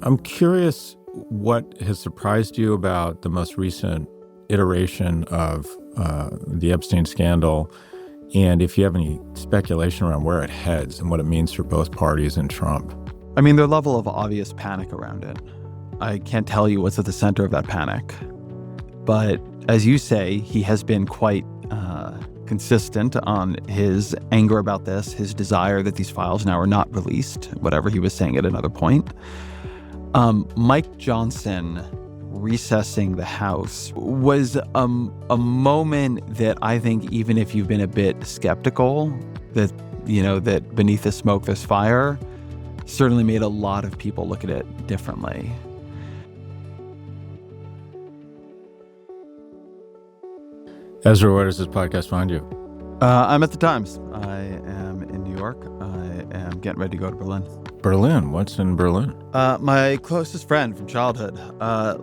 I'm curious what has surprised you about the most recent iteration of the Epstein scandal, and if you have any speculation around where it heads and what it means for both parties and Trump. I mean, their level of obvious panic around it. I can't tell you what's at the center of that panic. But as you say, he has been quite consistent on his anger about this, his desire that these files now are not released, whatever he was saying at another point. Mike Johnson recessing the House was a moment that I think even if you've been a bit skeptical that, that beneath the smoke there's fire, certainly made a lot of people look at it differently. Ezra, where does this podcast find you? I'm at the Times. I am in New York. I am getting ready to go to Berlin. Berlin? What's in Berlin? My closest friend from childhood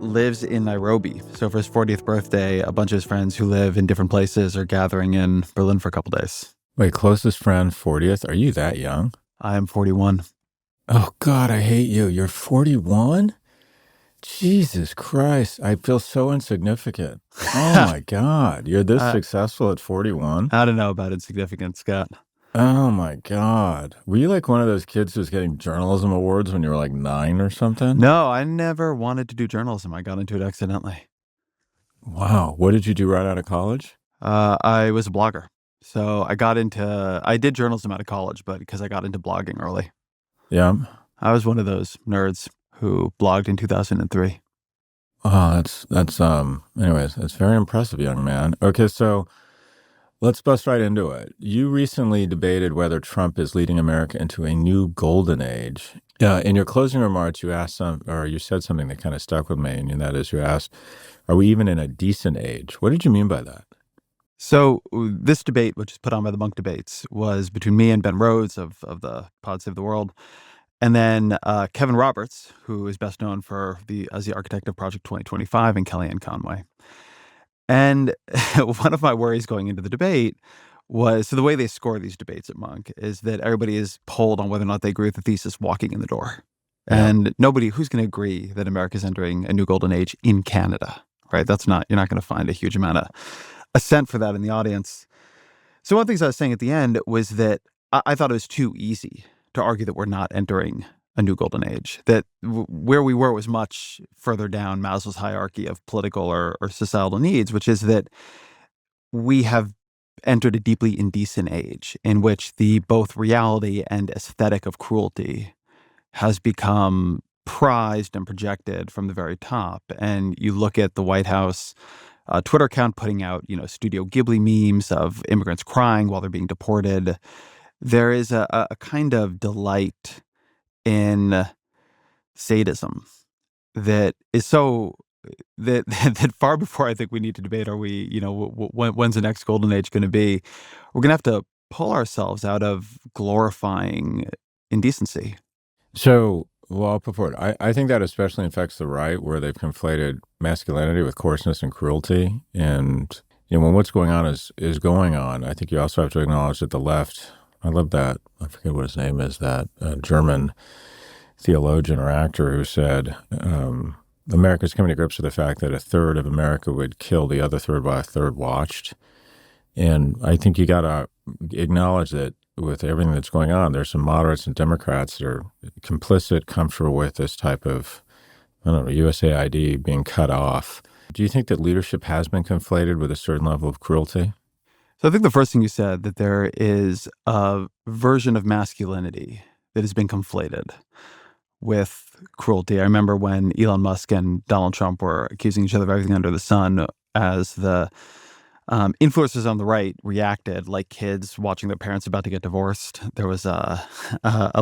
lives in Nairobi. So for his 40th birthday, a bunch of his friends who live in different places are gathering in Berlin for a couple days. Wait, closest friend, 40th? Are you that young? I am 41. Oh, God, I hate you. You're 41? Jesus Christ. I feel so insignificant. Oh, my God. You're this successful at 41? I don't know about insignificance, Scott. Oh, my God. Were you like one of those kids who was getting journalism awards when you were like 9 or something? No, I never wanted to do journalism. I got into it accidentally. Wow. What did you do right out of college? I was a blogger. So I did journalism out of college, but because I got into blogging early. Yeah. I was one of those nerds who blogged in 2003. Oh, anyways, that's very impressive, young man. Okay, so let's bust right into it. You recently debated whether Trump is leading America into a new golden age. In your closing remarks, you said something that kind of stuck with me, and that is you asked, are we even in a decent age? What did you mean by that? So this debate, which is put on by the Monk Debates, was between me and Ben Rhodes of the Pod Save the World, and then Kevin Roberts, who is best known as the architect of Project 2025, and Kellyanne Conway. And one of my worries going into the debate was, so the way they score these debates at Monk is that everybody is polled on whether or not they agree with the thesis walking in the door. Yeah. And who's going to agree that America's entering a new golden age in Canada, right? You're not going to find a huge amount of assent for that in the audience. So one of the things I was saying at the end was that I thought it was too easy to argue that we're not entering a new golden age, that where we were was much further down Maslow's hierarchy of political or societal needs, which is that we have entered a deeply indecent age in which the both reality and aesthetic of cruelty has become prized and projected from the very top. And you look at the White House Twitter account putting out, Studio Ghibli memes of immigrants crying while they're being deported. There is a kind of delight in sadism that is so that far before I think we need to debate, are we, when's the next golden age going to be? We're going to have to pull ourselves out of glorifying indecency. So, well, I'll put forward, I think that especially affects the right, where they've conflated masculinity with coarseness and cruelty. And, when what's going on is going on, I think you also have to acknowledge that the left, I love that, I forget what his name is, that German theologian or actor who said, America's coming to grips with the fact that a third of America would kill the other third while a third watched. And I think you got to acknowledge that with everything that's going on, there's some moderates and Democrats that are complicit, comfortable with this type of, USAID being cut off. Do you think that leadership has been conflated with a certain level of cruelty? So I think the first thing you said, that there is a version of masculinity that has been conflated with cruelty. I remember when Elon Musk and Donald Trump were accusing each other of everything under the sun, as the influencers on the right reacted like kids watching their parents about to get divorced. There was a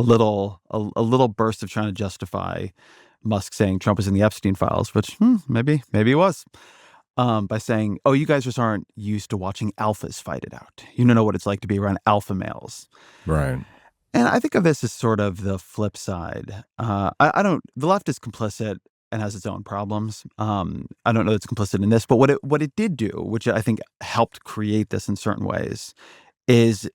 little burst of trying to justify Musk saying Trump was in the Epstein files, which maybe he was, by saying, "Oh, you guys just aren't used to watching alphas fight it out. You don't know what it's like to be around alpha males." Right. And I think of this as sort of the flip side. The left is complicit and has its own problems. I don't know that it's complicit in this, but what it did do, which I think helped create this in certain ways, is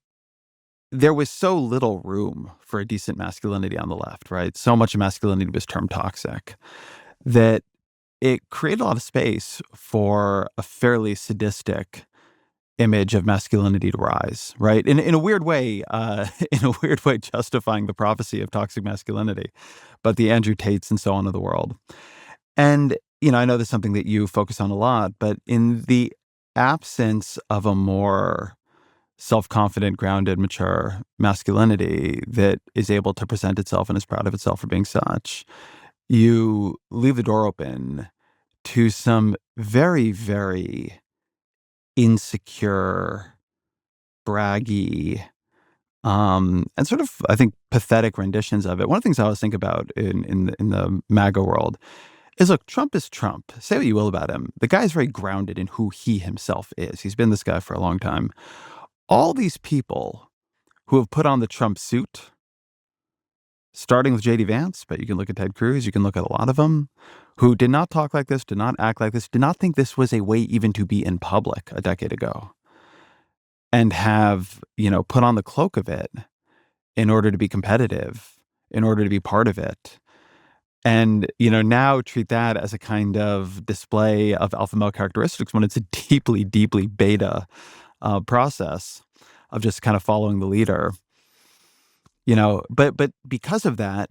there was so little room for a decent masculinity on the left, right? So much of masculinity was termed toxic that it created a lot of space for a fairly sadistic image of masculinity to rise, right? In a weird way, in a weird way, justifying the prophecy of toxic masculinity, but the Andrew Tates and so on of the world. And, I know there's something that you focus on a lot, but in the absence of a more self-confident, grounded, mature masculinity that is able to present itself and is proud of itself for being such, you leave the door open to some very, very insecure, braggy, and sort of, I think, pathetic renditions of it. One of the things I always think about in the MAGA world is, look, Trump is Trump. Say what you will about him. The guy is very grounded in who he himself is. He's been this guy for a long time. All these people who have put on the Trump suit, starting with J.D. Vance, but you can look at Ted Cruz, you can look at a lot of them, who did not talk like this, did not act like this, did not think this was a way even to be in public a decade ago, and have, put on the cloak of it in order to be competitive, in order to be part of it. And, now treat that as a kind of display of alpha male characteristics when it's a deeply, deeply beta process of just kind of following the leader. But because of that,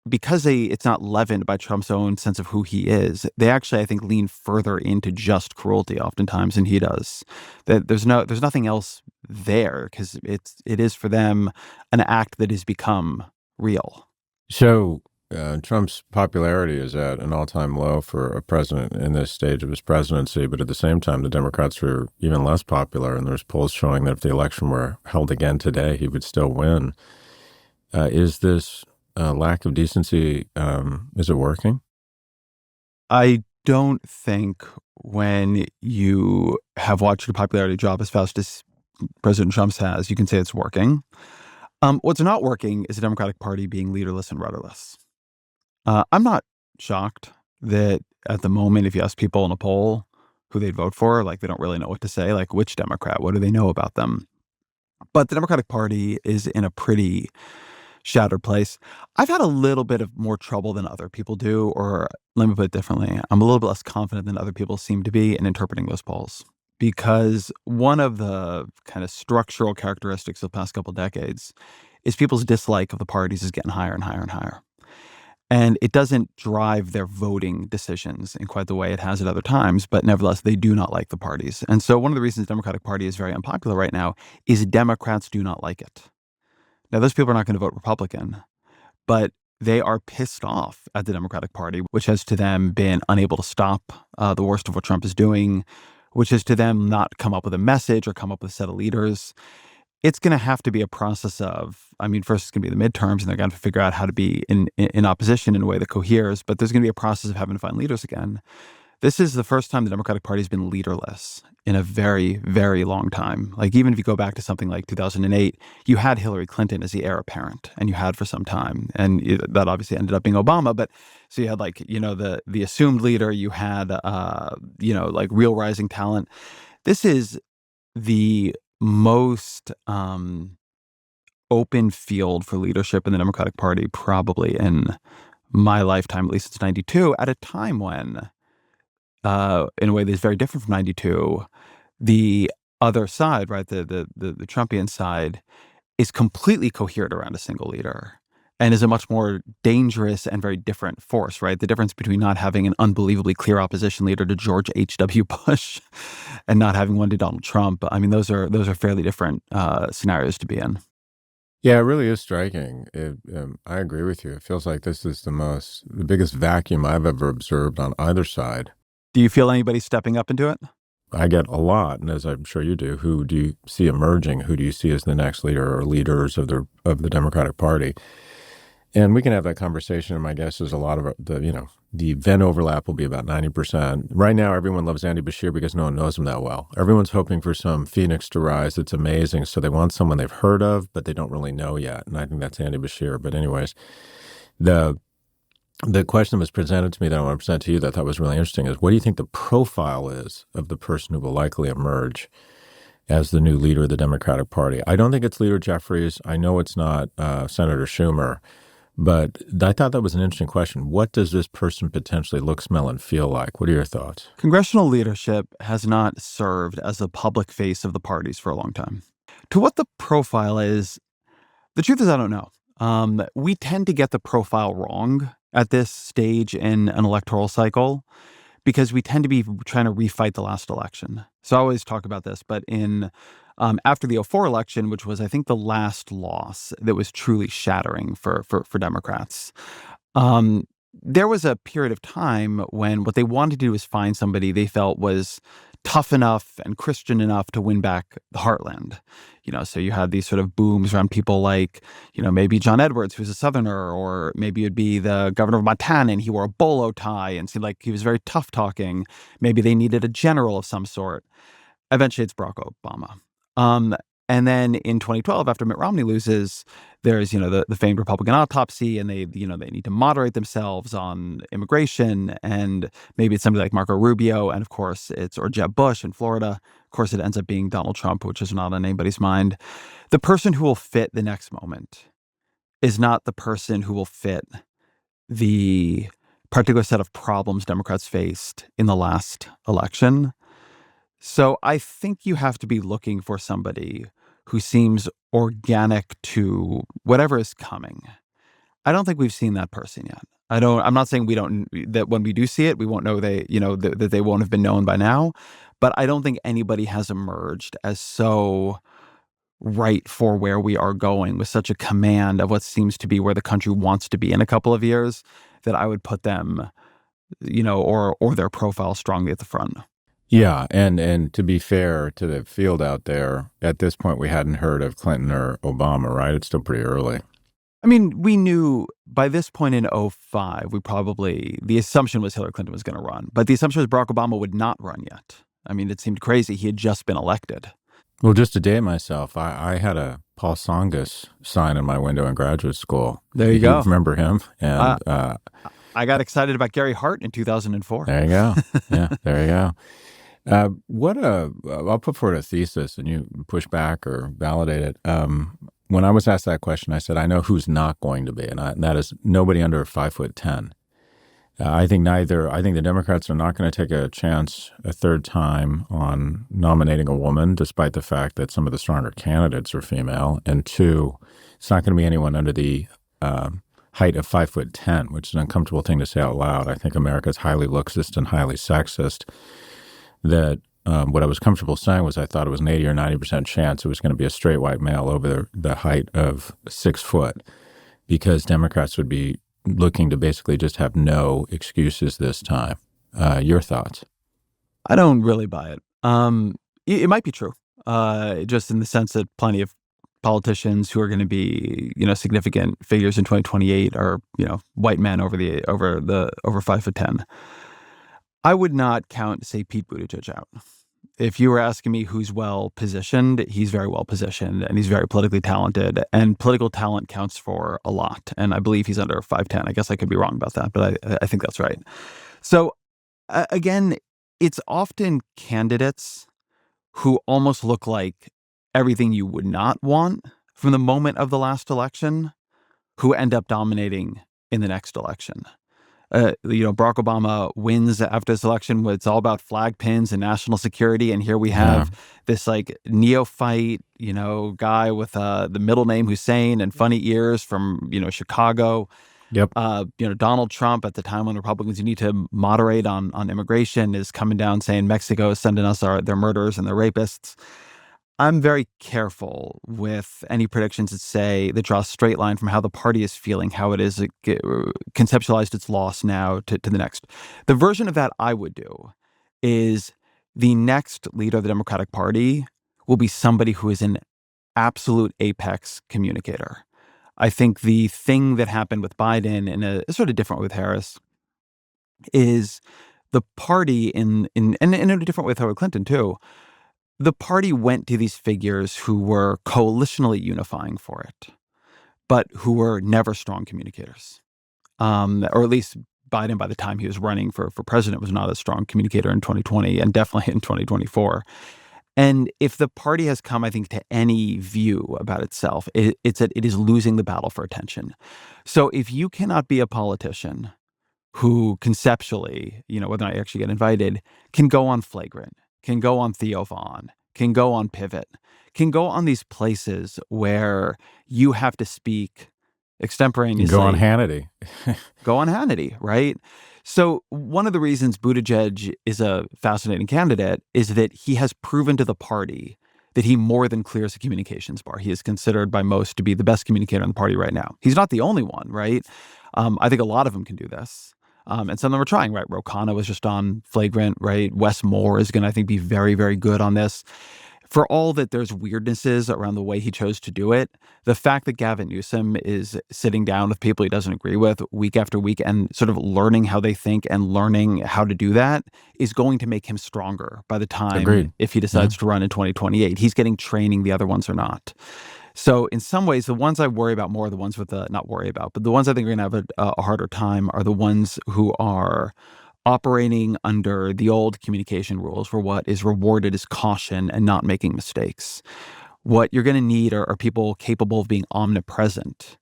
because it's not leavened by Trump's own sense of who he is, they actually, I think, lean further into just cruelty oftentimes than he does. That there's nothing else there, because it is for them an act that has become real. So Trump's popularity is at an all-time low for a president in this stage of his presidency, but at the same time, the Democrats are even less popular, and there's polls showing that if the election were held again today, he would still win. Is this lack of decency, is it working? I don't think when you have watched a popularity drop as fast as President Trump's has, you can say it's working. What's not working is the Democratic Party being leaderless and rudderless. I'm not shocked that at the moment, if you ask people in a poll who they'd vote for, like, they don't really know what to say, like, which Democrat, what do they know about them? But the Democratic Party is in a pretty shattered place. I've had a little bit of more trouble than other people do, or let me put it differently. I'm a little bit less confident than other people seem to be in interpreting those polls, because one of the kind of structural characteristics of the past couple of decades is people's dislike of the parties is getting higher and higher and higher. And it doesn't drive their voting decisions in quite the way it has at other times, but nevertheless, they do not like the parties. And so one of the reasons the Democratic Party is very unpopular right now is Democrats do not like it. Now, those people are not going to vote Republican, but they are pissed off at the Democratic Party, which has to them been unable to stop the worst of what Trump is doing, which has to them not come up with a message or come up with a set of leaders. It's going to have to be a process of, first it's going to be the midterms, and they're going to figure out how to be in opposition in a way that coheres, but there's going to be a process of having to find leaders again. This is the first time the Democratic Party has been leaderless in a very, very long time. Like, even if you go back to something like 2008, you had Hillary Clinton as the heir apparent, and you had for some time. And that obviously ended up being Obama. But so you had, like, the assumed leader, you had, like, real rising talent. This is the most open field for leadership in the Democratic Party probably in my lifetime, at least since 92, at a time when, in a way that's very different from 92, the other side, right, the Trumpian side, is completely coherent around a single leader and is a much more dangerous and very different force, right? The difference between not having an unbelievably clear opposition leader to George H.W. Bush and not having one to Donald Trump, those are fairly different scenarios to be in. Yeah, it really is striking. I agree with you. It feels like this is the biggest vacuum I've ever observed on either side. Do you feel anybody stepping up into it? I get a lot, and as I'm sure you do, who do you see emerging? Who do you see as the next leader or leaders of the Democratic Party? And we can have that conversation, and my guess is a lot of the Venn overlap will be about 90%. Right now, everyone loves Andy Bashir because no one knows him that well. Everyone's hoping for some phoenix to rise that's amazing, so they want someone they've heard of, but they don't really know yet, and I think that's Andy Bashir. But anyways, the question that was presented to me that I want to present to you that I thought was really interesting is, what do you think the profile is of the person who will likely emerge? as the new leader of the Democratic Party. I don't think it's Leader Jeffries. I know it's not Senator Schumer, but I thought that was an interesting question. What does this person potentially look, smell, and feel like? What are your thoughts? Congressional leadership has not served as a public face of the parties for a long time. To what the profile is, the truth is I don't know. We tend to get the profile wrong at this stage in an electoral cycle because we tend to be trying to refight the last election. So I always talk about this, but in after the '04 election, which was, I think, the last loss that was truly shattering for Democrats, um, there was a period of time when what they wanted to do was find somebody they felt was tough enough and Christian enough to win back the heartland. So you had these sort of booms around people like, maybe John Edwards, who's a Southerner, or maybe it'd be the governor of Montana and he wore a bolo tie and seemed like he was very tough talking. Maybe they needed a general of some sort. Eventually, it's Barack Obama. Um, and then in 2012, after Mitt Romney loses, there's, the famed Republican autopsy, and they need to moderate themselves on immigration. And maybe it's somebody like Marco Rubio. And of course, or Jeb Bush in Florida. Of course, it ends up being Donald Trump, which is not on anybody's mind. The person who will fit the next moment is not the person who will fit the particular set of problems Democrats faced in the last election. So I think you have to be looking for somebody who seems organic to whatever is coming. I don't think we've seen that person yet. I'm not saying that when we do see it, we won't know that they won't have been known by now. But I don't think anybody has emerged as so right for where we are going with such a command of what seems to be where the country wants to be in a couple of years that I would put them, or their profile strongly at the front. Yeah, and to be fair to the field out there, at this point we hadn't heard of Clinton or Obama, right? It's still pretty early. I mean, we knew by this point in '05, the assumption was Hillary Clinton was going to run, but the assumption was Barack Obama would not run yet. I mean, it seemed crazy. He had just been elected. Well, just to date myself, I had a Paul Tsongas sign in my window in graduate school. There you go. Remember him? And I got excited about Gary Hart in 2004. There you go. Yeah, there you go. I'll put forward a thesis and you push back or validate it. When I was asked that question, I said, I know who's not going to be, and that is nobody under 5'10". I think the Democrats are not going to take a chance a third time on nominating a woman, despite the fact that some of the stronger candidates are female. And two, it's not going to be anyone under the height of 5'10", which is an uncomfortable thing to say out loud. I think America's highly lookist and highly sexist. That what I was comfortable saying was I thought it was an 80 or 90% chance it was going to be a straight white male over the height of 6 foot, because Democrats would be looking to basically just have no excuses this time. Your thoughts? I don't really buy it. It might be true, just in the sense that plenty of politicians who are going to be, significant figures in 2028 are, white men over 5'10". I would not count, say, Pete Buttigieg out. If you were asking me who's well positioned, he's very well positioned and he's very politically talented, and political talent counts for a lot. And I believe he's under 5'10". I guess I could be wrong about that, but I think that's right. So again, it's often candidates who almost look like everything you would not want from the moment of the last election who end up dominating in the next election. Barack Obama wins after this election. It's all about flag pins and national security. And here we have this like neophyte, guy with the middle name Hussein and funny ears from, Chicago. Yep. Donald Trump, at the time when Republicans need to moderate on immigration, is coming down saying Mexico is sending us their murderers and their rapists. I'm very careful with any predictions that draw a straight line from how the party is feeling, how it is conceptualized its loss now to the next. The version of that I would do is the next leader of the Democratic Party will be somebody who is an absolute apex communicator. I think the thing that happened with Biden, and a sort of different way with Harris, is the party and in a different way with Hillary Clinton too. The party went to these figures who were coalitionally unifying for it, but who were never strong communicators. Or at least Biden, by the time he was running for president, was not a strong communicator in 2020 and definitely in 2024. And if the party has come, I think, to any view about itself, it's that it is losing the battle for attention. So if you cannot be a politician who conceptually, whether or not you actually get invited, can go on Flagrant, can go on Theo Vaughn, can go on Pivot, can go on these places where you have to speak extemporaneously. Go on Hannity. Go on Hannity, right? So one of the reasons Buttigieg is a fascinating candidate is that he has proven to the party that he more than clears the communications bar. He is considered by most to be the best communicator in the party right now. He's not the only one, right? I think a lot of them can do this. And some of them are trying, right? Ro Khanna was just on Flagrant, right? Wes Moore is going to, I think, be very, very good on this. For all that there's weirdnesses around the way he chose to do it, the fact that Gavin Newsom is sitting down with people he doesn't agree with week after week and sort of learning how they think and learning how to do that is going to make him stronger by the time, Agreed. if he decides to run in 2028. He's getting training, the other ones are not. So in some ways, the ones I worry about more are the ones with not worry about, but the ones I think are going to have a harder time are the ones who are operating under the old communication rules where what is rewarded is caution and not making mistakes. What you're going to need are people capable of being omnipresent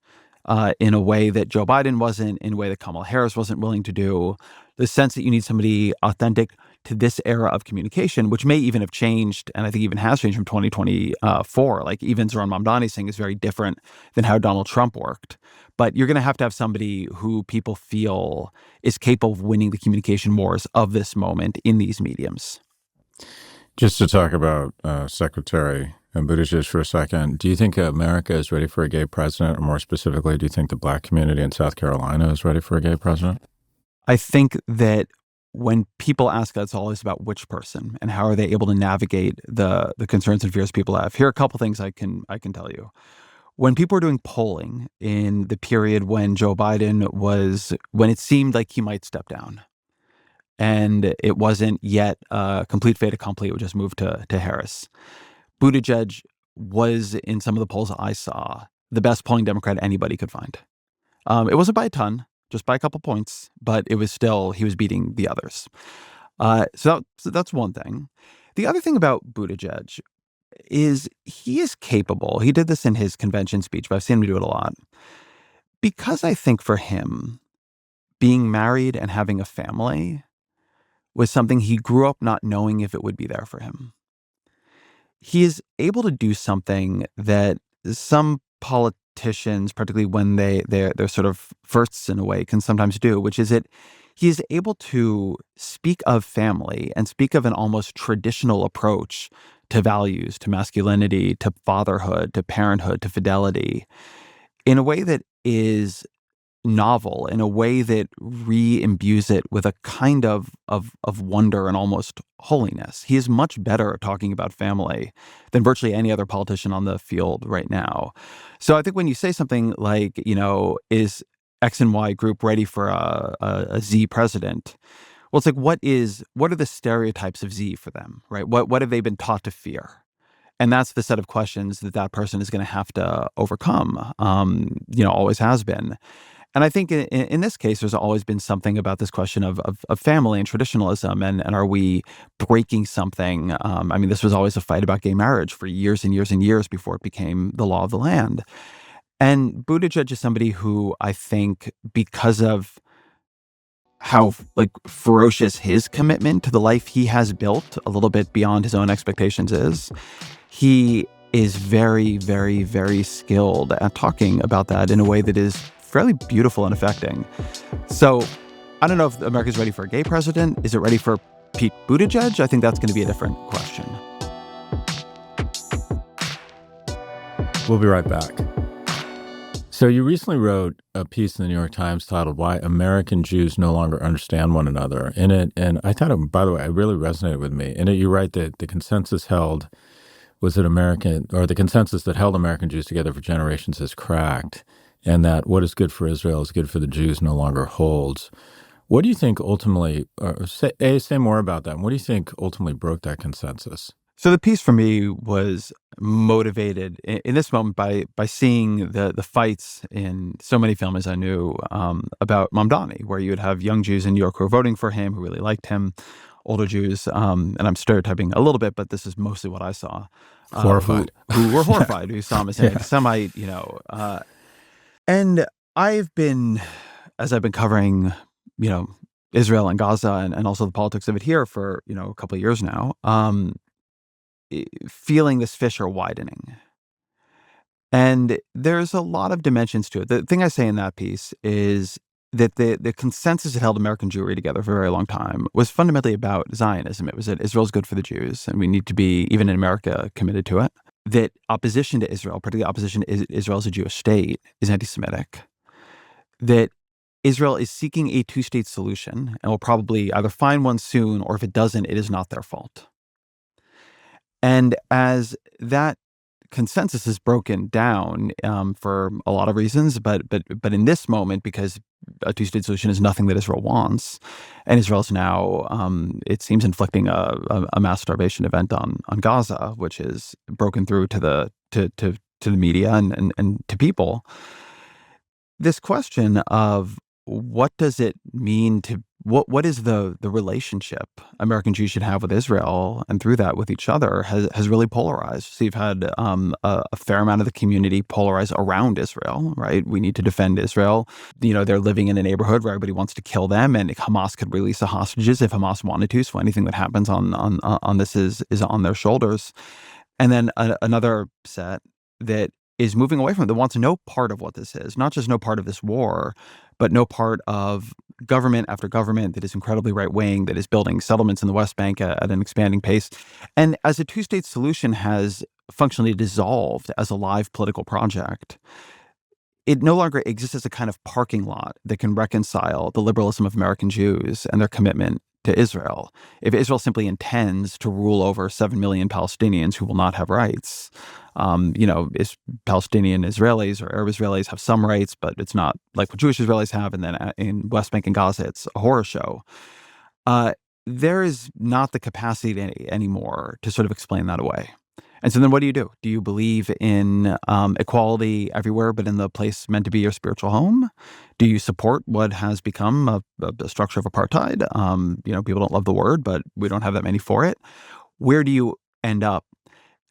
in a way that Joe Biden wasn't, in a way that Kamala Harris wasn't willing to do. The sense that you need somebody authentic to this era of communication, which may even have changed, and I think even has changed from 2024. Like even Zoran Mamdani saying is very different than how Donald Trump worked. But you're going to have somebody who people feel is capable of winning the communication wars of this moment in these mediums. Just to talk about Secretary Buttigieg for a second, do you think America is ready for a gay president? Or more specifically, do you think the Black community in South Carolina is ready for a gay president? I think that when people ask that, it's always about which person and how are they able to navigate the concerns and fears people have. Here are a couple things I can tell you. When people were doing polling in the period when Joe Biden when it seemed like he might step down, and it wasn't yet a complete fait accompli, it would just move to Harris, Buttigieg was, in some of the polls I saw, the best polling Democrat anybody could find. It wasn't by a ton, just by a couple points, but it was still, he was beating the others. So that's one thing. The other thing about Buttigieg is he is capable. He did this in his convention speech, but I've seen him do it a lot. Because I think for him, being married and having a family was something he grew up not knowing if it would be there for him. He is able to do something that some politicians, particularly when they're sort of firsts in a way, can sometimes do, which is that he is able to speak of family and speak of an almost traditional approach to values, to masculinity, to fatherhood, to parenthood, to fidelity, in a way that is novel, in a way that re-imbues it with a kind of wonder and almost holiness. He is much better at talking about family than virtually any other politician on the field right now. So I think when you say something like, is X and Y group ready for a Z president? Well, it's like, what are the stereotypes of Z for them, right? What have they been taught to fear? And that's the set of questions that person is going to have to overcome, always has been. And I think in this case, there's always been something about this question of family and traditionalism, and are we breaking something? This was always a fight about gay marriage for years and years and years before it became the law of the land. And Buttigieg is somebody who I think, because of how ferocious his commitment to the life he has built, a little bit beyond his own expectations is, he is very, very, very skilled at talking about that in a way that is fairly beautiful and affecting. So I don't know if America's ready for a gay president. Is it ready for Pete Buttigieg? I think that's going to be a different question. We'll be right back. So you recently wrote a piece in the New York Times titled "Why American Jews No Longer Understand One Another." In it, and I thought, by the way, it really resonated with me. In it, you write that the consensus held was that the consensus that held American Jews together for generations has cracked, and that what is good for Israel is good for the Jews no longer holds. What do you think ultimately, say more about that, and what do you think ultimately broke that consensus? So the piece for me was motivated in this moment by seeing the fights in so many families I knew about Mamdani, where you would have young Jews in New York who were voting for him, who really liked him, older Jews, and I'm stereotyping a little bit, but this is mostly what I saw, Horrified. who were Yeah. horrified, who saw him as an Yeah. anti-Semite, and I've been, as I've been covering, you know, Israel and Gaza and also the politics of it here for, a couple of years now, feeling this fissure widening. And there's a lot of dimensions to it. The thing I say in that piece is that the consensus that held American Jewry together for a very long time was fundamentally about Zionism. It was that Israel's good for the Jews, and we need to be, even in America, committed to it. That opposition to Israel, particularly opposition to Israel as a Jewish state, is anti-Semitic. That Israel is seeking a two-state solution and will probably either find one soon, or if it doesn't, it is not their fault. And as that consensus is broken down for a lot of reasons, but in this moment, because a two-state solution is nothing that Israel wants, and Israel's now, it seems, inflicting a mass starvation event on Gaza, which is broken through to the media and to people. This question of what does it mean to what is the relationship American Jews should have with Israel, and through that with each other, has really polarized. So you've had a fair amount of the community polarize around Israel, right? We need to defend Israel. They're living in a neighborhood where everybody wants to kill them, and Hamas could release the hostages if Hamas wanted to. So anything that happens on this is on their shoulders. And then another set that is moving away from it, that wants no part of what this is, not just no part of this war, but no part of government after government that is incredibly right-wing, that is building settlements in the West Bank at an expanding pace. And as a two-state solution has functionally dissolved as a live political project, it no longer exists as a kind of parking lot that can reconcile the liberalism of American Jews and their commitment to Israel. If Israel simply intends to rule over 7 million Palestinians who will not have rights, Palestinian Israelis or Arab Israelis have some rights, but it's not like what Jewish Israelis have. And then in West Bank and Gaza, it's a horror show. There is not the capacity anymore to sort of explain that away. And so then what do you do? Do you believe in equality everywhere, but in the place meant to be your spiritual home? Do you support what has become a structure of apartheid? People don't love the word, but we don't have that many for it. Where do you end up?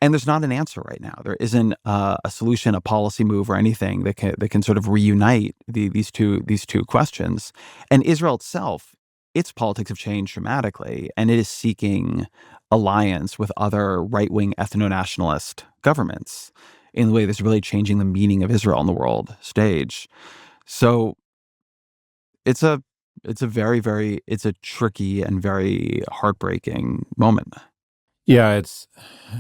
And there's not an answer right now. There isn't a solution, a policy move, or anything that can sort of reunite these two questions. And Israel itself, its politics have changed dramatically, and it is seeking alliance with other right-wing ethno-nationalist governments in a way that's really changing the meaning of Israel on the world stage. So it's a very, very, it's a tricky and very heartbreaking moment. Yeah,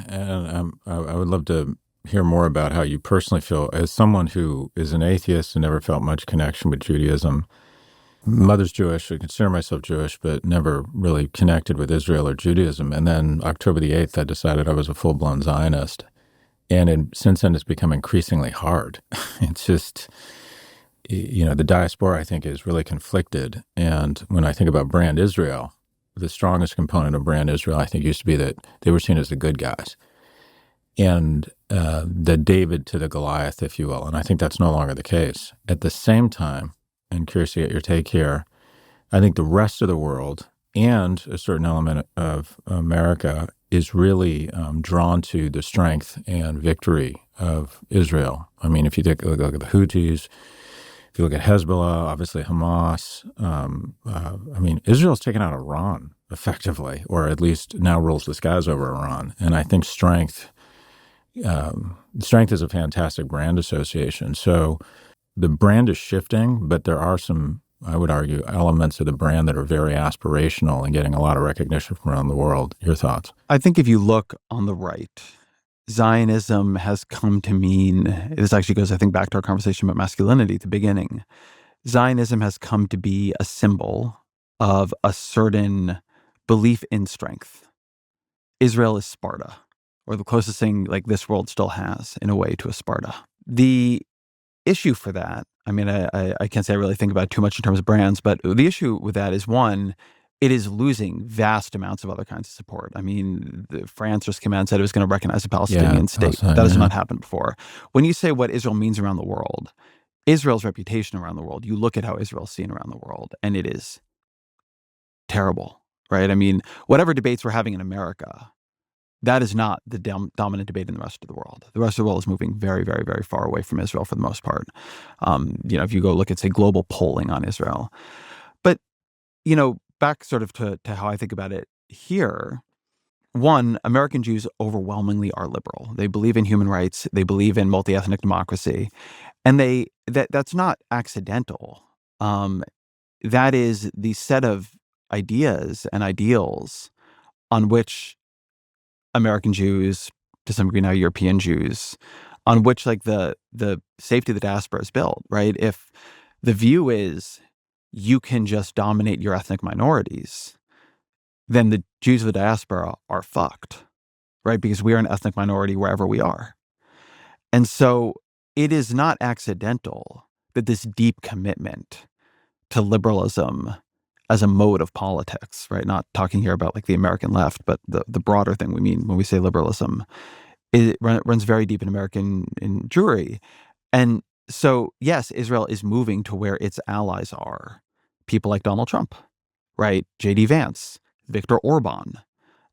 and I would love to hear more about how you personally feel as someone who is an atheist and never felt much connection with Judaism. Mother's Jewish, I consider myself Jewish, but never really connected with Israel or Judaism. And then October the 8th, I decided I was a full-blown Zionist. And since then, it's become increasingly hard. It's just, the diaspora, I think, is really conflicted. And when I think about Brand Israel, the strongest component of Brand Israel, I think, used to be that they were seen as the good guys. And the David to the Goliath, if you will. And I think that's no longer the case. At the same time, and curious to get your take here, I think the rest of the world and a certain element of America is really drawn to the strength and victory of Israel. I mean, if you take a look at the Houthis, if you look at Hezbollah, obviously Hamas, Israel's taken out Iran effectively, or at least now rules the skies over Iran. And I think strength is a fantastic brand association. So the brand is shifting, but there are some, I would argue, elements of the brand that are very aspirational and getting a lot of recognition from around the world. Your thoughts? I think if you look on the right, Zionism has come to mean, this actually goes, I think, back to our conversation about masculinity at the beginning. Zionism has come to be a symbol of a certain belief in strength. Israel is Sparta, or the closest thing like this world still has in a way to a Sparta. The issue for that, I mean, I can't say I really think about it too much in terms of brands, but the issue with that is, one, it is losing vast amounts of other kinds of support. I mean, France just came out and said it was going to recognize a Palestinian state. That has not happened before. When you say what Israel means around the world, Israel's reputation around the world, you look at how Israel's seen around the world, and it is terrible. right? I mean, whatever debates we're having in America, that is not the dominant debate in the rest of the world. The rest of the world is moving very, very, very far away from Israel for the most part. If you go look at, say, global polling on Israel. But, back sort of to how I think about it here, one, American Jews overwhelmingly are liberal. They believe in human rights. They believe in multi-ethnic democracy. And that's not accidental. That is the set of ideas and ideals on which American Jews, to some degree now European Jews, on which like the safety of the diaspora is built, right? If the view is you can just dominate your ethnic minorities, then the Jews of the diaspora are fucked, right? Because we are an ethnic minority wherever we are. And so it is not accidental that this deep commitment to liberalism as a mode of politics, right? Not talking here about like the American left, but the broader thing we mean when we say liberalism, it runs very deep in in Jewry. And so, yes, Israel is moving to where its allies are. People like Donald Trump, right? J.D. Vance, Viktor Orban,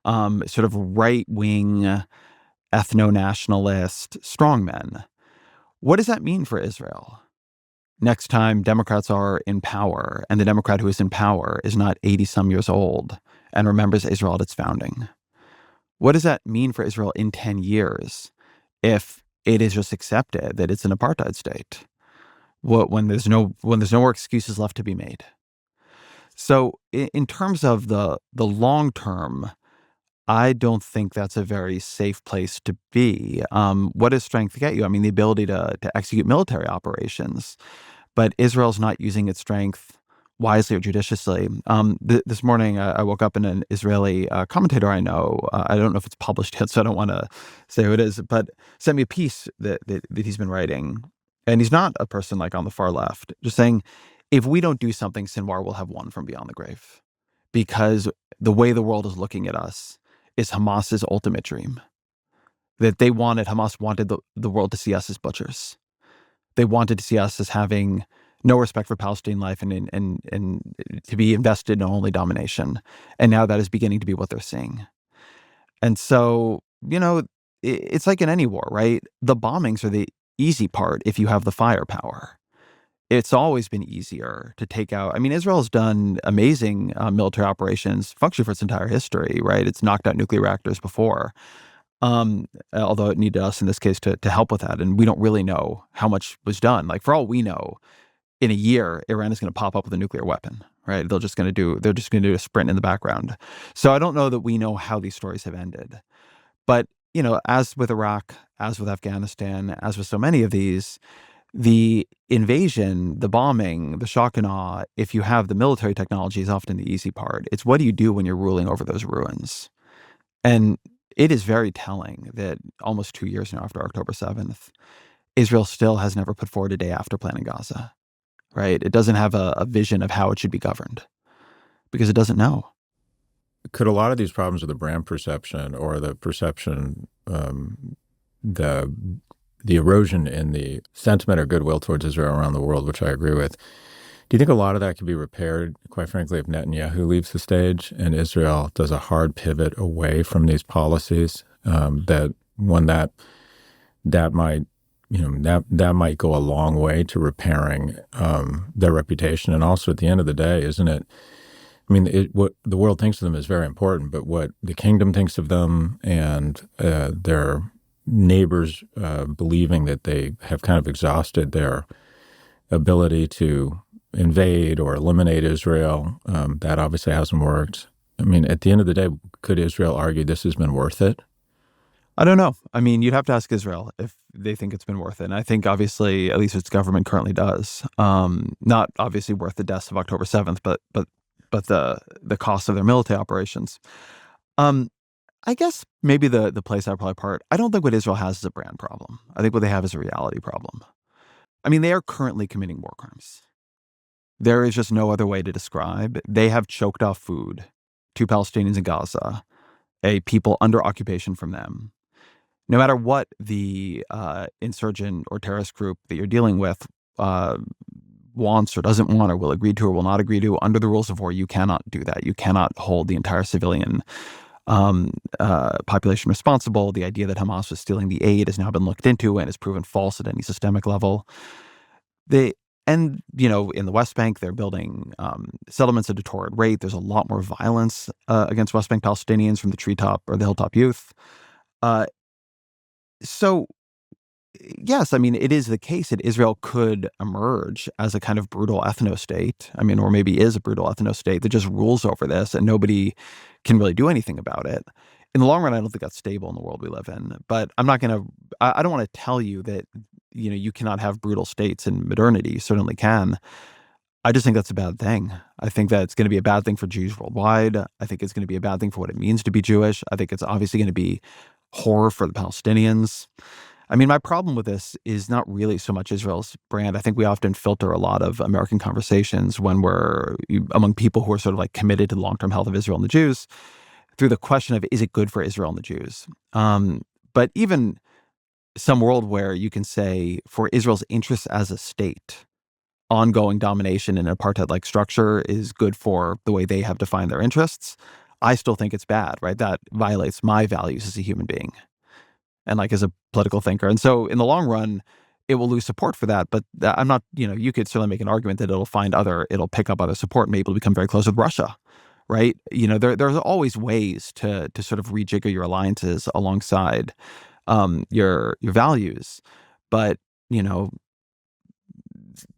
sort of right-wing ethno-nationalist strongmen. What does that mean for Israel? Next time Democrats are in power and the Democrat who is in power is not 80-some years old and remembers Israel at its founding. What does that mean for Israel in 10 years if it is just accepted that it's an apartheid state? When there's no more excuses left to be made. So in terms of the long term, I don't think that's a very safe place to be. What does strength get you? I mean, the ability to execute military operations. But Israel's not using its strength wisely or judiciously. This morning, I woke up and an Israeli commentator I know, I don't know if it's published yet, so I don't want to say who it is, but sent me a piece that he's been writing. And he's not a person like on the far left, just saying, if we don't do something, Sinwar will have won from beyond the grave. Because the way the world is looking at us is Hamas's ultimate dream. That Hamas wanted the world to see us as butchers. They wanted to see us as having no respect for Palestinian life and to be invested in only domination. And now that is beginning to be what they're seeing. And so, it's like in any war, right? The bombings are the easy part if you have the firepower. It's always been easier to take out. I mean, Israel's done amazing military operations, functioned for its entire history, right? It's knocked out nuclear reactors before. Although it needed us in this case to help with that. And we don't really know how much was done. Like, for all we know, in a year, Iran is going to pop up with a nuclear weapon, right? They're just going to do a sprint in the background. So I don't know that we know how these stories have ended. But, as with Iraq, as with Afghanistan, as with so many of these, the invasion, the bombing, the shock and awe, if you have the military technology, is often the easy part. It's what do you do when you're ruling over those ruins? And it is very telling that almost 2 years now after October 7th, Israel still has never put forward a day after plan in Gaza, right? It doesn't have a vision of how it should be governed because it doesn't know. Could a lot of these problems with the brand perception or the perception, the erosion in the sentiment or goodwill towards Israel around the world, which I agree with, do you think a lot of that could be repaired, quite frankly, if Netanyahu leaves the stage and Israel does a hard pivot away from these policies? That might go a long way to repairing their reputation. And also, at the end of the day, isn't it? I mean, what the world thinks of them is very important, but what the kingdom thinks of them and their neighbors believing that they have kind of exhausted their ability to invade or eliminate Israel, that obviously hasn't worked. I mean, at the end of the day, could Israel argue this has been worth it? I don't know. I mean, you'd have to ask Israel if they think it's been worth it. And I think obviously, at least its government currently does. Not obviously worth the deaths of October 7th, but the cost of their military operations. I guess maybe the place I'd probably part, I don't think what Israel has is a brand problem. I think what they have is a reality problem. I mean, they are currently committing war crimes. There is just no other way to describe. They have choked off food to Palestinians in Gaza, a people under occupation from them. No matter what the insurgent or terrorist group that you're dealing with wants or doesn't want or will agree to or will not agree to. Under the rules of war, you cannot do that. You cannot hold the entire civilian population responsible. The idea that Hamas was stealing the aid has now been looked into and is proven false at any systemic level. In the West Bank, they're building settlements at a torrid rate. There's a lot more violence against West Bank Palestinians from the treetop or the hilltop youth. So, yes, I mean, it is the case that Israel could emerge as a kind of brutal ethno-state. I mean, or maybe is a brutal ethno-state that just rules over this and nobody can really do anything about it. In the long run, I don't think that's stable in the world we live in. But I don't want to tell you that, you cannot have brutal states in modernity. You certainly can. I just think that's a bad thing. I think that it's going to be a bad thing for Jews worldwide. I think it's going to be a bad thing for what it means to be Jewish. I think it's obviously going to be horror for the Palestinians. I mean, my problem with this is not really so much Israel's brand. I think we often filter a lot of American conversations when we're among people who are sort of like committed to the long-term health of Israel and the Jews through the question of, is it good for Israel and the Jews? But even some world where you can say for Israel's interests as a state, ongoing domination in an apartheid-like structure is good for the way they have defined their interests. I still think it's bad, right? That violates my values as a human being and like as a political thinker. And so in the long run, it will lose support for that. But I'm not, you could certainly make an argument that it'll pick up other support, maybe it'll become very close with Russia, right? There's always ways to sort of rejigger your alliances alongside your values. But,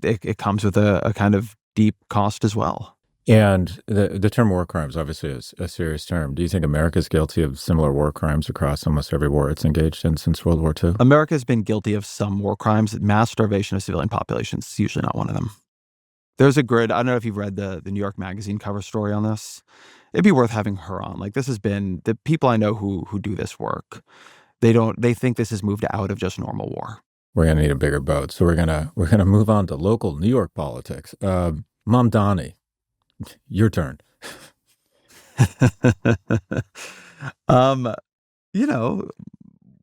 it comes with a kind of deep cost as well. And the term war crimes obviously is a serious term. Do you think America is guilty of similar war crimes across almost every war it's engaged in since World War II? America has been guilty of some war crimes. Mass starvation of civilian populations is usually not one of them. There's a grid. I don't know if you've read the New York Magazine cover story on this. It'd be worth having her on. Like, this has been the people I know who do this work. They think this has moved out of just normal war. We're gonna need a bigger boat. So we're gonna move on to local New York politics. Mamdani, your turn.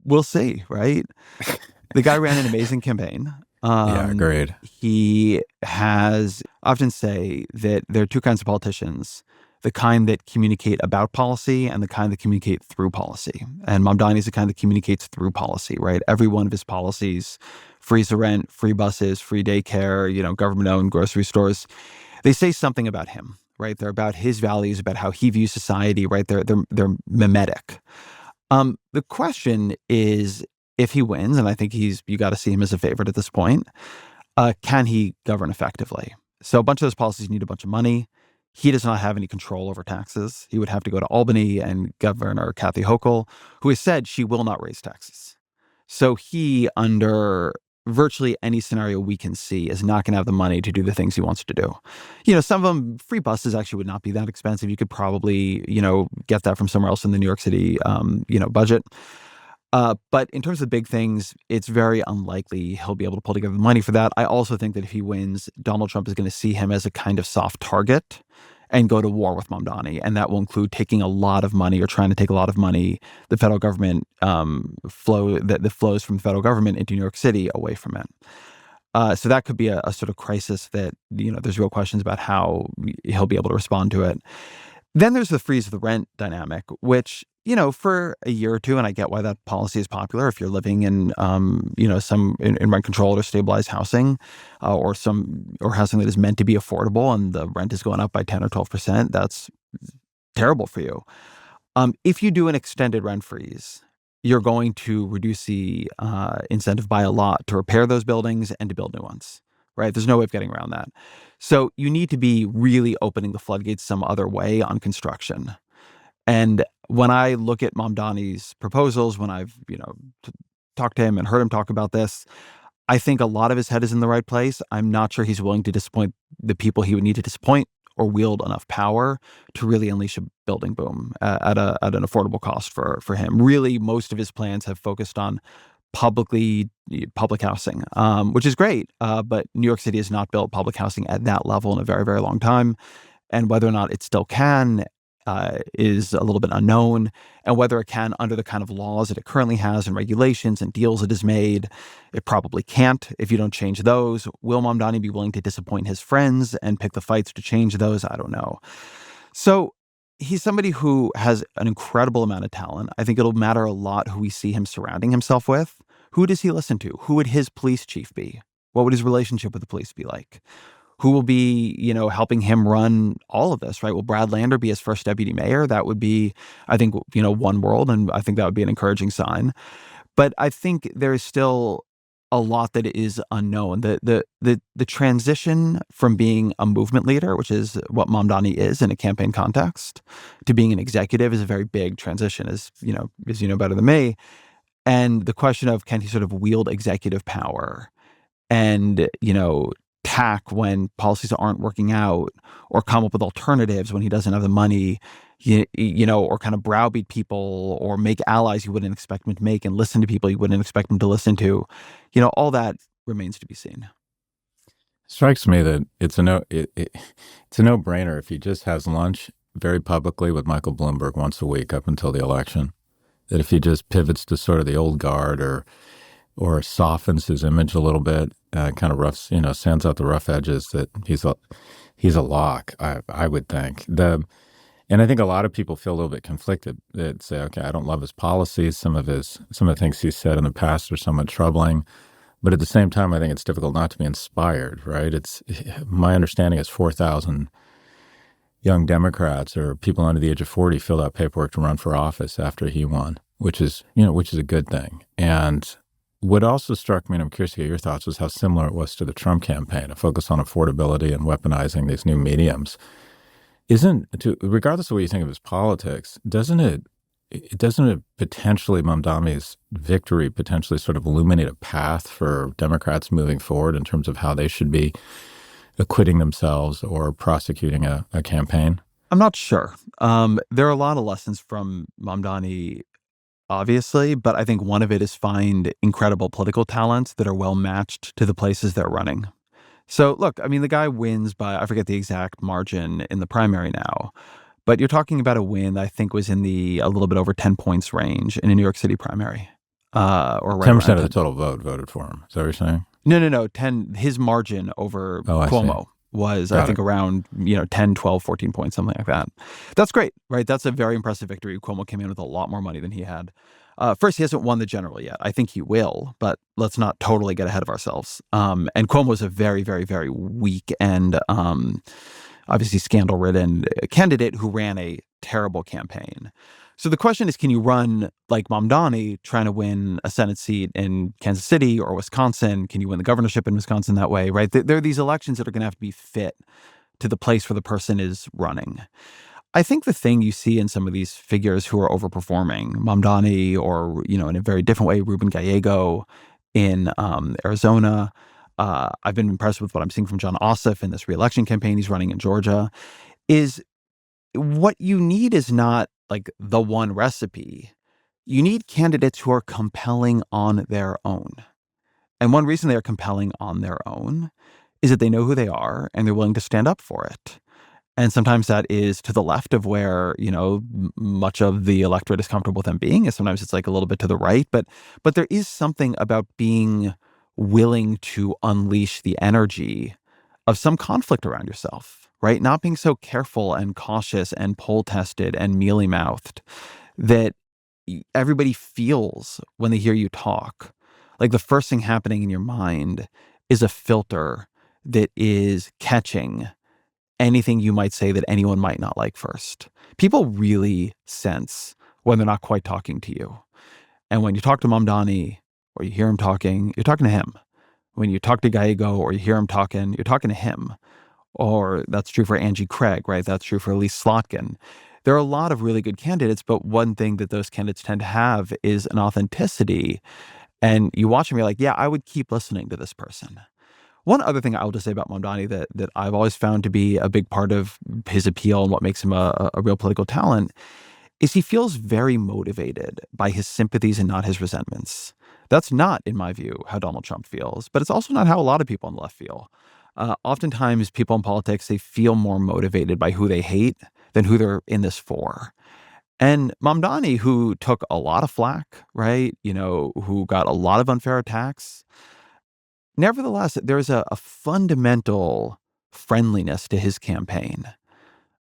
We'll see, right? The guy ran an amazing campaign. Yeah, agreed. He has often say that there are two kinds of politicians, the kind that communicate about policy and the kind that communicate through policy. And Mamdani is the kind that communicates through policy, right? Every one of his policies, freeze the rent, free buses, free daycare, government-owned grocery stores, they say something about him, right? They're about his values, about how he views society, right? They're mimetic. The question is, if he wins, and I think you got to see him as a favorite at this point, can he govern effectively? So a bunch of those policies need a bunch of money. He does not have any control over taxes. He would have to go to Albany and Governor Kathy Hochul, who has said she will not raise taxes. So he, under virtually any scenario we can see, is not going to have the money to do the things he wants to do. Some of them, free buses actually would not be that expensive. You could probably, get that from somewhere else in the New York City, budget. But in terms of big things, it's very unlikely he'll be able to pull together the money for that. I also think that if he wins, Donald Trump is going to see him as a kind of soft target and go to war with Mamdani. And that will include taking a lot of money or trying to take a lot of money, the federal government the flows from the federal government into New York City away from it. So that could be a sort of crisis that, there's real questions about how he'll be able to respond to it. Then there's the freeze of the rent dynamic, which, for a year or two, and I get why that policy is popular. If you're living in, some in rent controlled or stabilized housing, or housing that is meant to be affordable, and the rent is going up by 10 or 12%, that's terrible for you. If you do an extended rent freeze, you're going to reduce the incentive by a lot to repair those buildings and to build new ones. Right? There's no way of getting around that. So you need to be really opening the floodgates some other way on construction. And when I look at Mamdani's proposals, when I've, talked to him and heard him talk about this, I think a lot of his head is in the right place. I'm not sure he's willing to disappoint the people he would need to disappoint or wield enough power to really unleash a building boom at an affordable cost for him. Really, most of his plans have focused on public housing, which is great. But New York City has not built public housing at that level in a very, very long time. And whether or not it still can, is a little bit unknown, and whether it can, under the kind of laws that it currently has and regulations and deals it has made, it probably can't if you don't change those. Will Mamdani be willing to disappoint his friends and pick the fights to change those? I don't know. So he's somebody who has an incredible amount of talent. I think it'll matter a lot who we see him surrounding himself with. Who does he listen to? Who would his police chief be? What would his relationship with the police be like? Who will be, helping him run all of this, right? Will Brad Lander be his first deputy mayor? That would be, I think, one world, and I think that would be an encouraging sign. But I think there is still a lot that is unknown. The transition from being a movement leader, which is what Mamdani is in a campaign context, to being an executive is a very big transition, as you know better than me. And the question of, can he sort of wield executive power and, tack when policies aren't working out, or come up with alternatives when he doesn't have the money, or kind of browbeat people, or make allies you wouldn't expect him to make, and listen to people you wouldn't expect him to listen to. All that remains to be seen. Strikes me that it's a no-brainer if he just has lunch very publicly with Michael Bloomberg once a week up until the election, that if he just pivots to sort of the old guard or softens his image a little bit, kind of sands out the rough edges, that he's a lock, I would think. And I think a lot of people feel a little bit conflicted, that say, okay, I don't love his policies. Some of the things he's said in the past are somewhat troubling. But at the same time, I think it's difficult not to be inspired, right? My understanding is 4,000 young Democrats or people under the age of 40 filled out paperwork to run for office after he won, which is a good thing. And what also struck me, and I'm curious to get your thoughts, was how similar it was to the Trump campaign, a focus on affordability and weaponizing these new mediums. Regardless of what you think of his politics, doesn't it potentially, Mamdani's victory potentially sort of illuminate a path for Democrats moving forward in terms of how they should be acquitting themselves or prosecuting a campaign? I'm not sure. There are a lot of lessons from Mamdani, obviously, but I think one of it is find incredible political talents that are well matched to the places they're running. So look, I mean, the guy wins by, I forget the exact margin in the primary now, but you're talking about a win that I think was in the a little bit over 10 points range in a New York City primary. Or right 10% around of the total vote voted for him. Is that what you're saying? No. 10, his margin over Cuomo was, I think, around, 10, 12, 14 points, something like that. That's great, right? That's a very impressive victory. Cuomo came in with a lot more money than he had. First, he hasn't won the general yet. I think he will, but let's not totally get ahead of ourselves. And Cuomo was a very, very, very weak and obviously scandal-ridden candidate who ran a terrible campaign. So the question is, can you run like Mamdani trying to win a Senate seat in Kansas City or Wisconsin? Can you win the governorship in Wisconsin that way, right? There are these elections that are going to have to be fit to the place where the person is running. I think the thing you see in some of these figures who are overperforming, Mamdani or, in a very different way, Ruben Gallego in Arizona. I've been impressed with what I'm seeing from John Ossoff in this reelection campaign he's running in Georgia. Is what you need is not like the one recipe. You need candidates who are compelling on their own. And one reason they are compelling on their own is that they know who they are and they're willing to stand up for it. And sometimes that is to the left of where, much of the electorate is comfortable with them being. And sometimes it's like a little bit to the right. But there is something about being willing to unleash the energy of some conflict around yourself, right? Not being so careful and cautious and poll-tested and mealy-mouthed that everybody feels when they hear you talk. Like the first thing happening in your mind is a filter that is catching anything you might say that anyone might not like first. People really sense when they're not quite talking to you. And when you talk to Mamdani or you hear him talking, you're talking to him. When you talk to Gallego or you hear him talking, you're talking to him. Or that's true for Angie Craig, right? That's true for Elise Slotkin. There are a lot of really good candidates, but one thing that those candidates tend to have is an authenticity. And you watch them, you're like, yeah, I would keep listening to this person. One other thing I'll just say about Mamdani that I've always found to be a big part of his appeal and what makes him a real political talent is he feels very motivated by his sympathies and not his resentments. That's not, in my view, how Donald Trump feels, but it's also not how a lot of people on the left feel. Oftentimes, people in politics, they feel more motivated by who they hate than who they're in this for. And Mamdani, who took a lot of flack, right? Who got a lot of unfair attacks. Nevertheless, there's a fundamental friendliness to his campaign,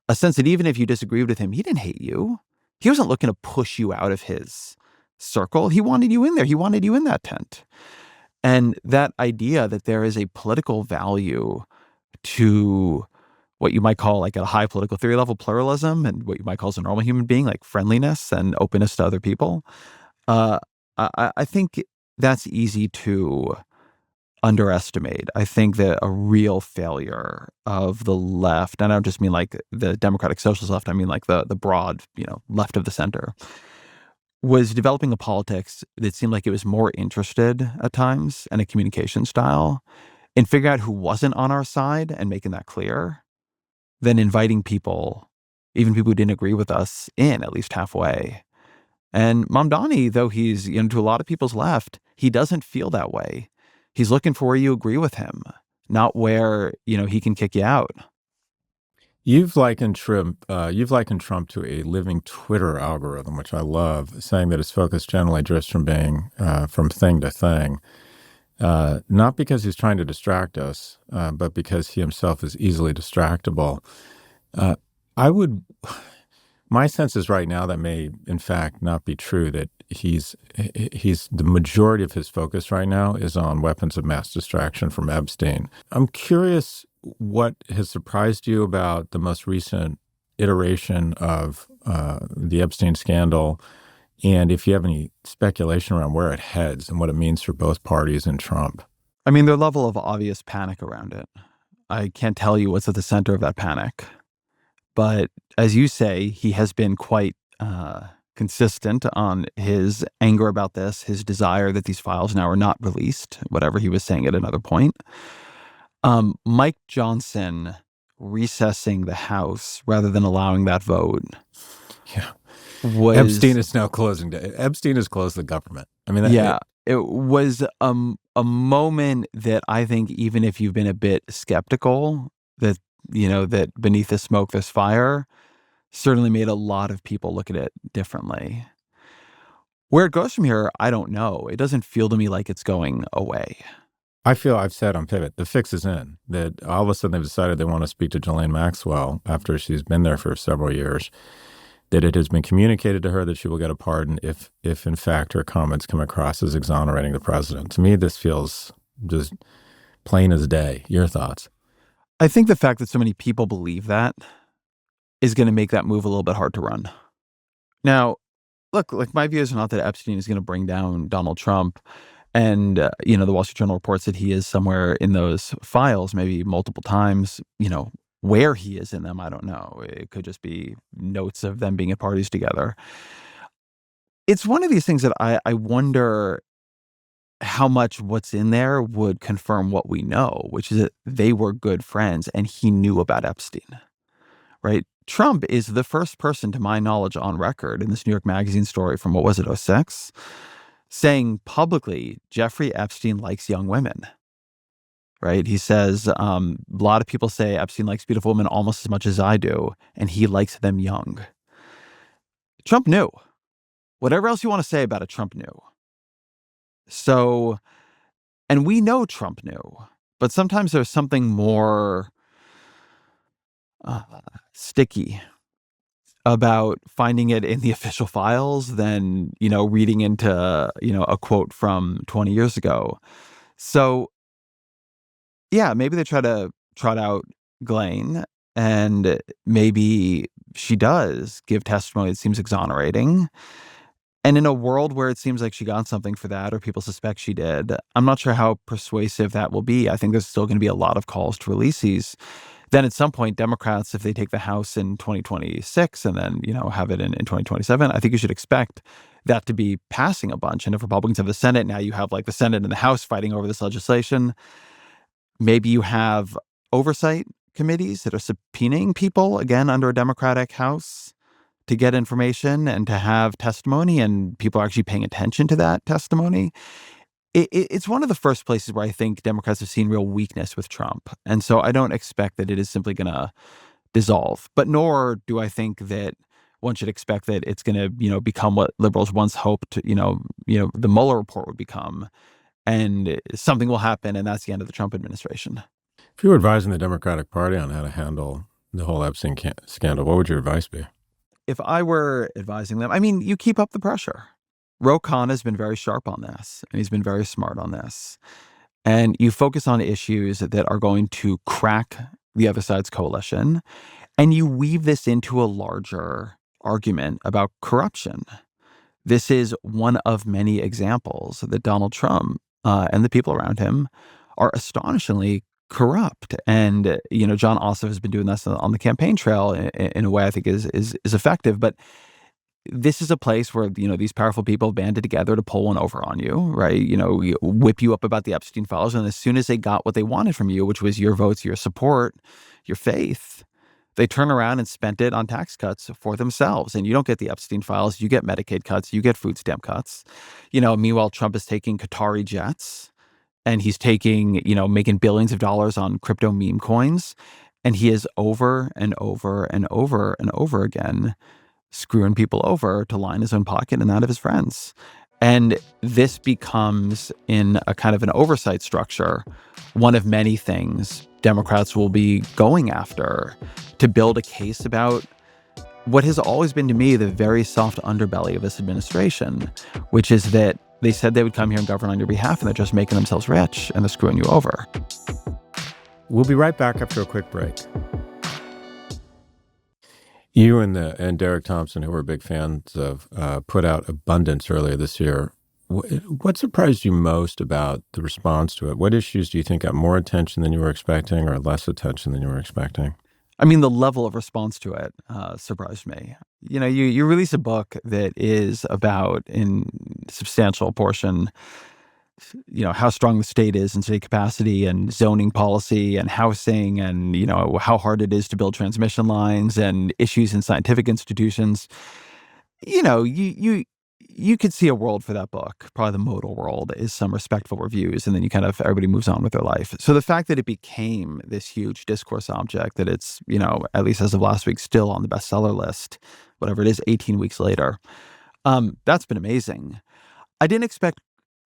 a sense that even if you disagreed with him, he didn't hate you. He wasn't looking to push you out of his circle. He wanted you in there. He wanted you in that tent. And that idea that there is a political value to what you might call, like at a high political theory level, pluralism, and what you might call as a normal human being, like friendliness and openness to other people. Uh, I think that's easy to underestimate. I think that a real failure of the left, and I don't just mean like the democratic socialist left, I mean like the broad, left of the center, was developing a politics that seemed like it was more interested at times and a communication style in figuring out who wasn't on our side and making that clear than inviting people, even people who didn't agree with us, in at least halfway. And Mamdani, though he's, to a lot of people's left, he doesn't feel that way. He's looking for where you agree with him, not where, he can kick you out. You've likened Trump to a living Twitter algorithm, which I love, saying that his focus generally drifts from being from thing to thing, not because he's trying to distract us, but because he himself is easily distractible. My sense is right now that may, in fact, not be true, that he's the majority of his focus right now is on weapons of mass distraction from Epstein. I'm curious what has surprised you about the most recent iteration of the Epstein scandal, and if you have any speculation around where it heads and what it means for both parties and Trump. I mean, their level of obvious panic around it. I can't tell you what's at the center of that panic. But as you say, he has been quite consistent on his anger about this, his desire that these files now are not released, whatever he was saying at another point. Mike Johnson recessing the House rather than allowing that vote. Yeah. Epstein is now closing. Epstein has closed the government. I mean, it was a moment that I think even if you've been a bit skeptical that, that beneath the smoke there's fire, certainly made a lot of people look at it differently. Where it goes from here, I don't know. It doesn't feel to me like it's going away. I feel I've said on Pivot, the fix is in. That all of a sudden they've decided they want to speak to Ghislaine Maxwell after she's been there for several years. That it has been communicated to her that she will get a pardon if in fact her comments come across as exonerating the president. To me, this feels just plain as day. Your thoughts? I think the fact that so many people believe that is going to make that move a little bit hard to run. Now, look, like my view is not that Epstein is going to bring down Donald Trump. And, the Wall Street Journal reports that he is somewhere in those files, maybe multiple times. Where he is in them, I don't know. It could just be notes of them being at parties together. It's one of these things that I wonder how much what's in there would confirm what we know, which is that they were good friends and he knew about Epstein, right? Trump is the first person, to my knowledge, on record in this New York Magazine story from, what was it, 2006, saying publicly, Jeffrey Epstein likes young women. Right. He says, a lot of people say Epstein likes beautiful women almost as much as I do, and he likes them young. Trump knew. Whatever else you want to say about it, Trump knew. So, and we know Trump knew, but sometimes there's something more sticky about finding it in the official files than, reading into, a quote from 20 years ago. So, yeah, maybe they try to trot out Ghislaine, and maybe she does give testimony that seems exonerating. And in a world where it seems like she got something for that, or people suspect she did, I'm not sure how persuasive that will be. I think there's still going to be a lot of calls to release these. Then at some point, Democrats, if they take the House in 2026 and then, have it in 2027, I think you should expect that to be passing a bunch. And if Republicans have the Senate, now you have like the Senate and the House fighting over this legislation. Maybe you have oversight committees that are subpoenaing people, again, under a Democratic House to get information and to have testimony, and people are actually paying attention to that testimony. It's one of the first places where I think Democrats have seen real weakness with Trump. And so I don't expect that it is simply going to dissolve. But nor do I think that one should expect that it's going to, become what liberals once hoped, the Mueller report would become, and something will happen, and that's the end of the Trump administration. If you were advising the Democratic Party on how to handle the whole Epstein scandal, what would your advice be? If I were advising them, I mean, you keep up the pressure. Ro Khan has been very sharp on this, and he's been very smart on this. And you focus on issues that are going to crack the other side's coalition, and you weave this into a larger argument about corruption. This is one of many examples that Donald Trump and the people around him are astonishingly corrupt. And, John Ossoff has been doing this on the campaign trail in a way I think is effective. But this is a place where, these powerful people banded together to pull one over on you, right? Whip you up about the Epstein files. And as soon as they got what they wanted from you, which was your votes, your support, your faith, they turn around and spent it on tax cuts for themselves. And you don't get the Epstein files. You get Medicaid cuts. You get food stamp cuts. Meanwhile, Trump is taking Qatari jets, and he's taking, making billions of dollars on crypto meme coins. And he is over and over and over and over again screwing people over to line his own pocket and that of his friends. And this becomes, in a kind of an oversight structure, one of many things Democrats will be going after to build a case about what has always been, to me, the very soft underbelly of this administration, which is that they said they would come here and govern on your behalf, and they're just making themselves rich, and they're screwing you over. We'll be right back after a quick break. You and Derek Thompson, who we're big fans of, put out Abundance earlier this year. What surprised you most about the response to it? What issues do you think got more attention than you were expecting, or less attention than you were expecting? I mean, the level of response to it surprised me. You release a book that is about, in substantial portion, how strong the state is in state capacity and zoning policy and housing, and, how hard it is to build transmission lines and issues in scientific institutions. You could see a world for that book. Probably the modal world is some respectful reviews, and then everybody moves on with their life. So the fact that it became this huge discourse object, that it's, at least as of last week, still on the bestseller list, whatever it is, 18 weeks later, that's been amazing. I didn't expect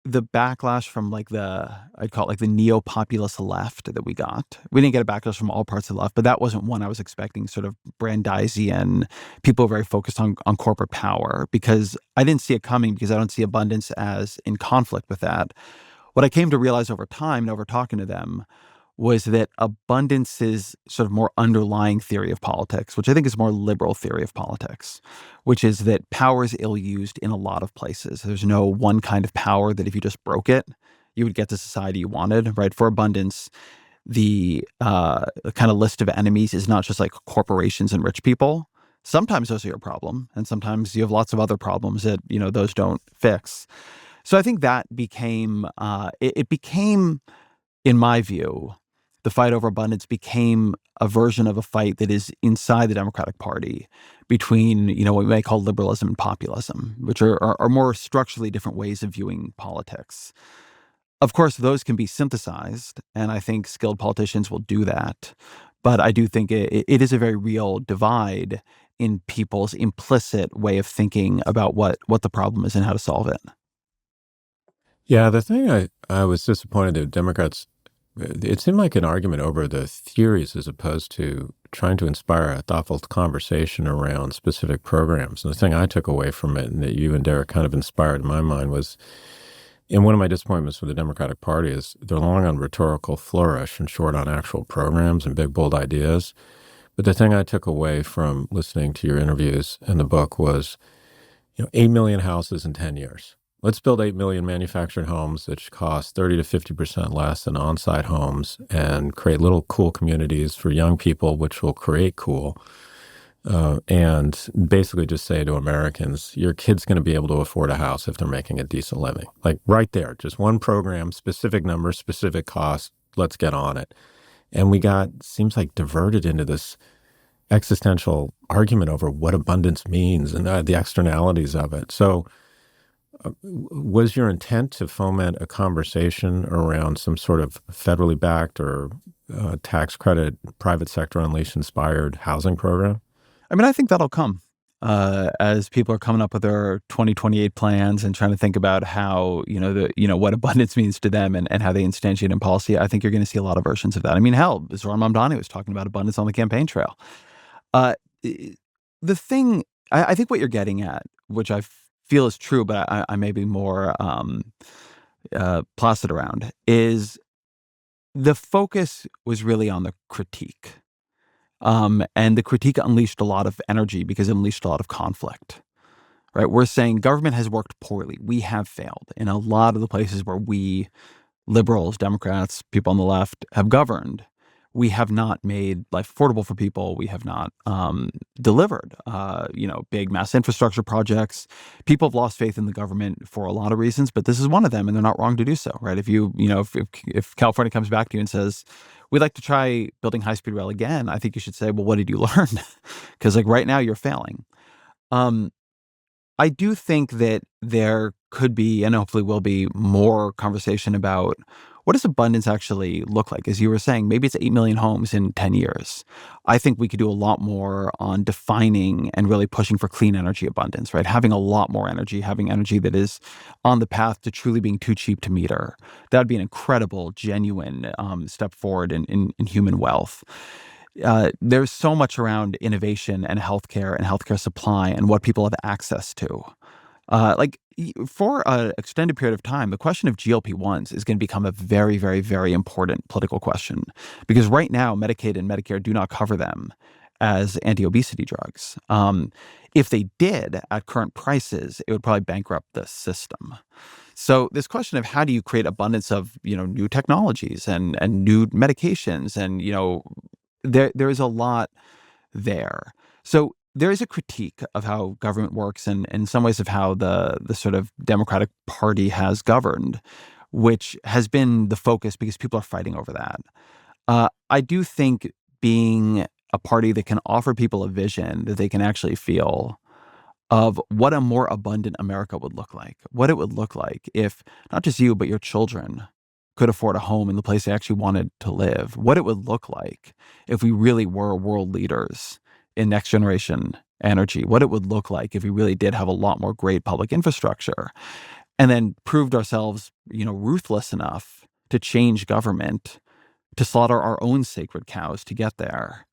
the backlash from I'd call it the neo-populist left that we got. We didn't get a backlash from all parts of the left, but that wasn't one I was expecting, sort of Brandeisian, people very focused on corporate power, because I didn't see it coming, because I don't see abundance as in conflict with that. What I came to realize over time and over talking to them was that abundance's sort of more underlying theory of politics, which I think is more liberal theory of politics, which is that power is ill-used in a lot of places. There's no one kind of power that if you just broke it, you would get the society you wanted, right? For abundance, the kind of list of enemies is not just like corporations and rich people. Sometimes those are your problem, and sometimes you have lots of other problems that, those don't fix. So I think that became, it became, in my view, the fight over abundance became a version of a fight that is inside the Democratic Party between, what we may call liberalism and populism, which are more structurally different ways of viewing politics. Of course, those can be synthesized, and I think skilled politicians will do that. But I do think it is a very real divide in people's implicit way of thinking about what the problem is and how to solve it. Yeah, the thing I was disappointed that Democrats, it seemed like an argument over the theories as opposed to trying to inspire a thoughtful conversation around specific programs. And the thing I took away from it, and that you and Derek kind of inspired in my mind, was, and one of my disappointments with the Democratic Party is they're long on rhetorical flourish and short on actual programs and big, bold ideas. But the thing I took away from listening to your interviews and the book was, 8 million houses in 10 years. Let's build 8 million manufactured homes that cost 30 to 50% less than on-site homes, and create little cool communities for young people, which will create cool. And basically just say to Americans, your kid's going to be able to afford a house if they're making a decent living. Like right there, just one program, specific numbers, specific cost, let's get on it. And we seems like diverted into this existential argument over what abundance means and the externalities of it. So Was your intent to foment a conversation around some sort of federally backed or tax credit, private sector unleashed inspired housing program? I mean, I think that'll come as people are coming up with their 2028 plans and trying to think about how, what abundance means to them and how they instantiate in policy. I think you're going to see a lot of versions of that. I mean, hell, Ezra Mamdani was talking about abundance on the campaign trail. Uh, the thing, I think what you're getting at, which I feel is true, but I may be more placid around, is the focus was really on the critique. And the critique unleashed a lot of energy because it unleashed a lot of conflict, right? We're saying government has worked poorly. We have failed in a lot of the places where we, liberals, Democrats, people on the left, have governed. We have not made life affordable for people. We have not delivered, big mass infrastructure projects. People have lost faith in the government for a lot of reasons, but this is one of them, and they're not wrong to do so, right? If California comes back to you and says, we'd like to try building high-speed rail again, I think you should say, well, what did you learn? Because right now you're failing. I do think that there could be, and hopefully will be, more conversation about what does abundance actually look like? As you were saying, maybe it's 8 million homes in 10 years. I think we could do a lot more on defining and really pushing for clean energy abundance, right? Having a lot more energy, having energy that is on the path to truly being too cheap to meter. That would be an incredible, genuine step forward in human wealth. There's so much around innovation and healthcare supply and what people have access to. For an extended period of time, the question of GLP-1s is going to become a very, very, very important political question because right now, Medicaid and Medicare do not cover them as anti-obesity drugs. If they did at current prices, it would probably bankrupt the system. So this question of how do you create abundance of, new technologies and new medications and, there is a lot there. So there is a critique of how government works and in some ways of how the sort of Democratic Party has governed, which has been the focus because people are fighting over that. I do think being a party that can offer people a vision that they can actually feel of what a more abundant America would look like, what it would look like if not just you, but your children could afford a home in the place they actually wanted to live, what it would look like if we really were world leaders in next generation energy, what it would look like if we really did have a lot more great public infrastructure and then proved ourselves, ruthless enough to change government, to slaughter our own sacred cows to get there.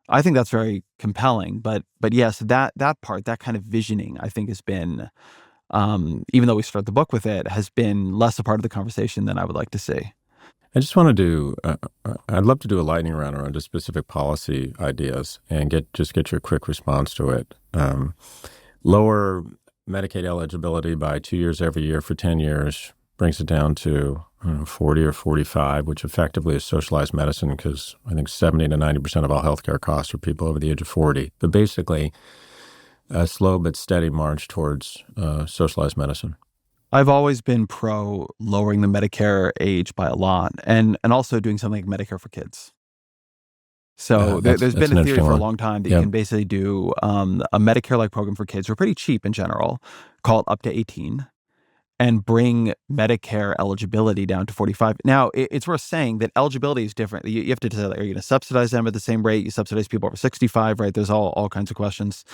I think that's very compelling. But yes, that part, that kind of visioning, I think has been, even though we start the book with it, has been less a part of the conversation than I would like to see. I just want to I'd love to do a lightning round around just specific policy ideas and get your quick response to it. Lower Medicaid eligibility by 2 years every year for 10 years brings it down to 40 or 45, which effectively is socialized medicine because I think 70 to 90% of all healthcare costs are people over the age of 40. But basically, a slow but steady march towards socialized medicine. I've always been pro lowering the Medicare age by a lot and also doing something like Medicare for kids. So there's been a theory for a long time that you can basically do a Medicare-like program for kids, or pretty cheap in general, called up to 18, and bring Medicare eligibility down to 45. Now, it's worth saying that eligibility is different. You have to decide, are you going to subsidize them at the same rate you subsidize people over 65, right? There's all kinds of questions.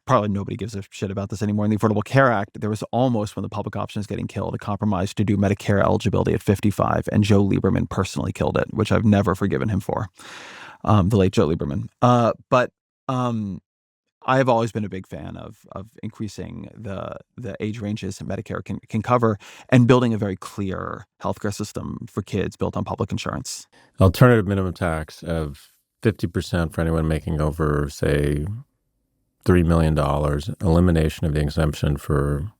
Probably nobody gives a shit about this anymore. In the Affordable Care Act, there was almost, when the public option is getting killed, a compromise to do Medicare eligibility at 55, and Joe Lieberman personally killed it, which I've never forgiven him for, the late Joe Lieberman. But I have always been a big fan of increasing the age ranges that Medicare can cover and building a very clear healthcare system for kids built on public insurance. Alternative minimum tax of 50% for anyone making over, say, $3 million, elimination of the exemption for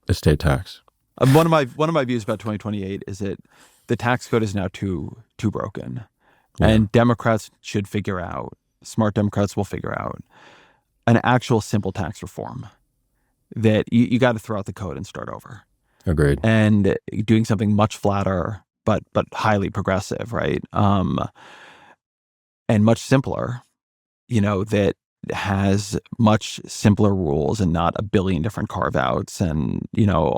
estate tax. One of my views about 2028 is that the tax code is now too broken, and Democrats should figure out. Smart Democrats will figure out an actual simple tax reform that you got to throw out the code and start over. Agreed. And doing something much flatter, but highly progressive, right? And much simpler. That has much simpler rules and not a billion different carve-outs and,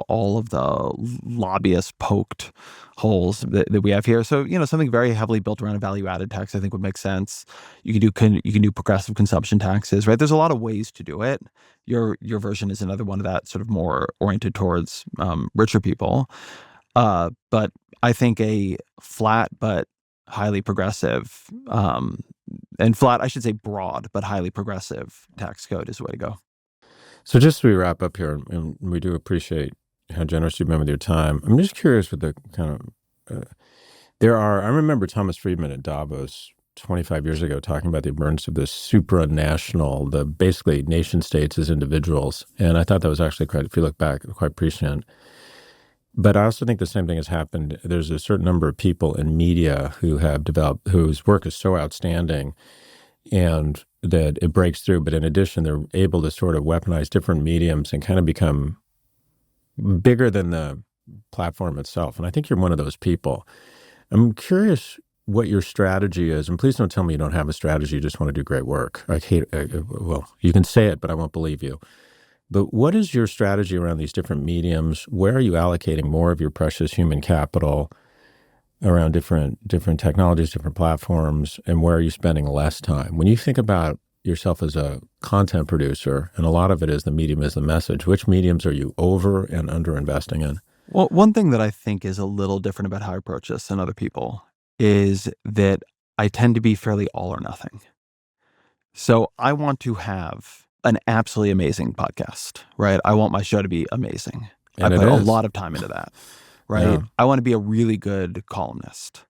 all of the lobbyist poked holes that we have here. So, something very heavily built around a value-added tax, I think, would make sense. You can do progressive consumption taxes, right? There's a lot of ways to do it. Your version is another one of that, sort of more oriented towards richer people. But I think a flat but highly progressive, and flat, I should say broad but highly progressive tax code is the way to go. So just as we wrap up here, and we do appreciate how generous you've been with your time, I'm just curious with the kind of, I remember Thomas Friedman at Davos 25 years ago talking about the emergence of this supranational, the basically nation states as individuals. And I thought that was actually quite, if you look back, quite prescient. But I also think the same thing has happened. There's a certain number of people in media who have developed, whose work is so outstanding and that it breaks through. But in addition, they're able to sort of weaponize different mediums and kind of become bigger than the platform itself. And I think you're one of those people. I'm curious what your strategy is. And please don't tell me you don't have a strategy. You just want to do great work. Well, you can say it, but I won't believe you. But what is your strategy around these different mediums? Where are you allocating more of your precious human capital around different technologies, different platforms, and where are you spending less time? When you think about yourself as a content producer, and a lot of it is the medium is the message, which mediums are you over and under investing in? Well, one thing that I think is a little different about how I approach this than other people is that I tend to be fairly all or nothing. So I want to have an absolutely amazing podcast, right? I want my show to be amazing. And I put it a is. lot of time into that, right? Yeah. I want to be a really good columnist.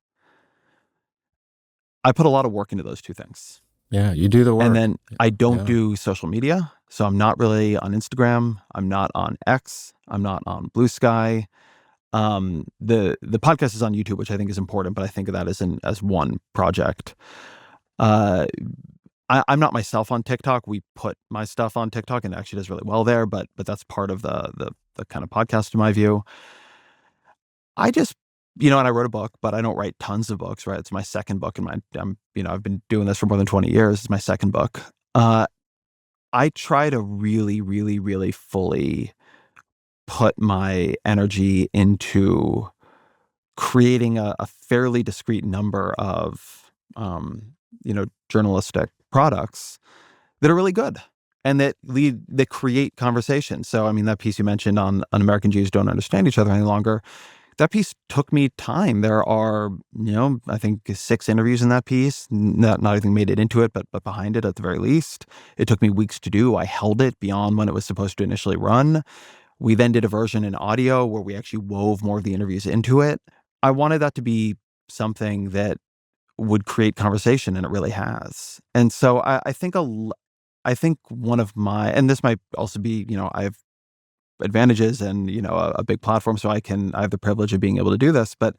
I put a lot of work into those two things. Yeah, you do the work. And then I don't Yeah. do social media. So I'm not really on Instagram. I'm not on X. I'm not on Blue Sky. The podcast is on YouTube, which I think is important, but I think of that as one project. I'm not myself on TikTok. We put my stuff on TikTok and it actually does really well there, but that's part of the kind of podcast in my view. I just, and I wrote a book, but I don't write tons of books, right? It's my second book and I've been doing this for more than 20 years. It's my second book. I try to really, really, really fully put my energy into creating a fairly discrete number of, journalistic products that are really good and that create conversation. So, that piece you mentioned on American Jews don't understand each other any longer, that piece took me time. There are, I think 6 interviews in that piece. Not everything made it into it, but behind it at the very least. It took me weeks to do. I held it beyond when it was supposed to initially run. We then did a version in audio where we actually wove more of the interviews into it. I wanted that to be something that would create conversation, and it really has. And so I think one of my, and this might also be, I have advantages and, a big platform, so I have the privilege of being able to do this, but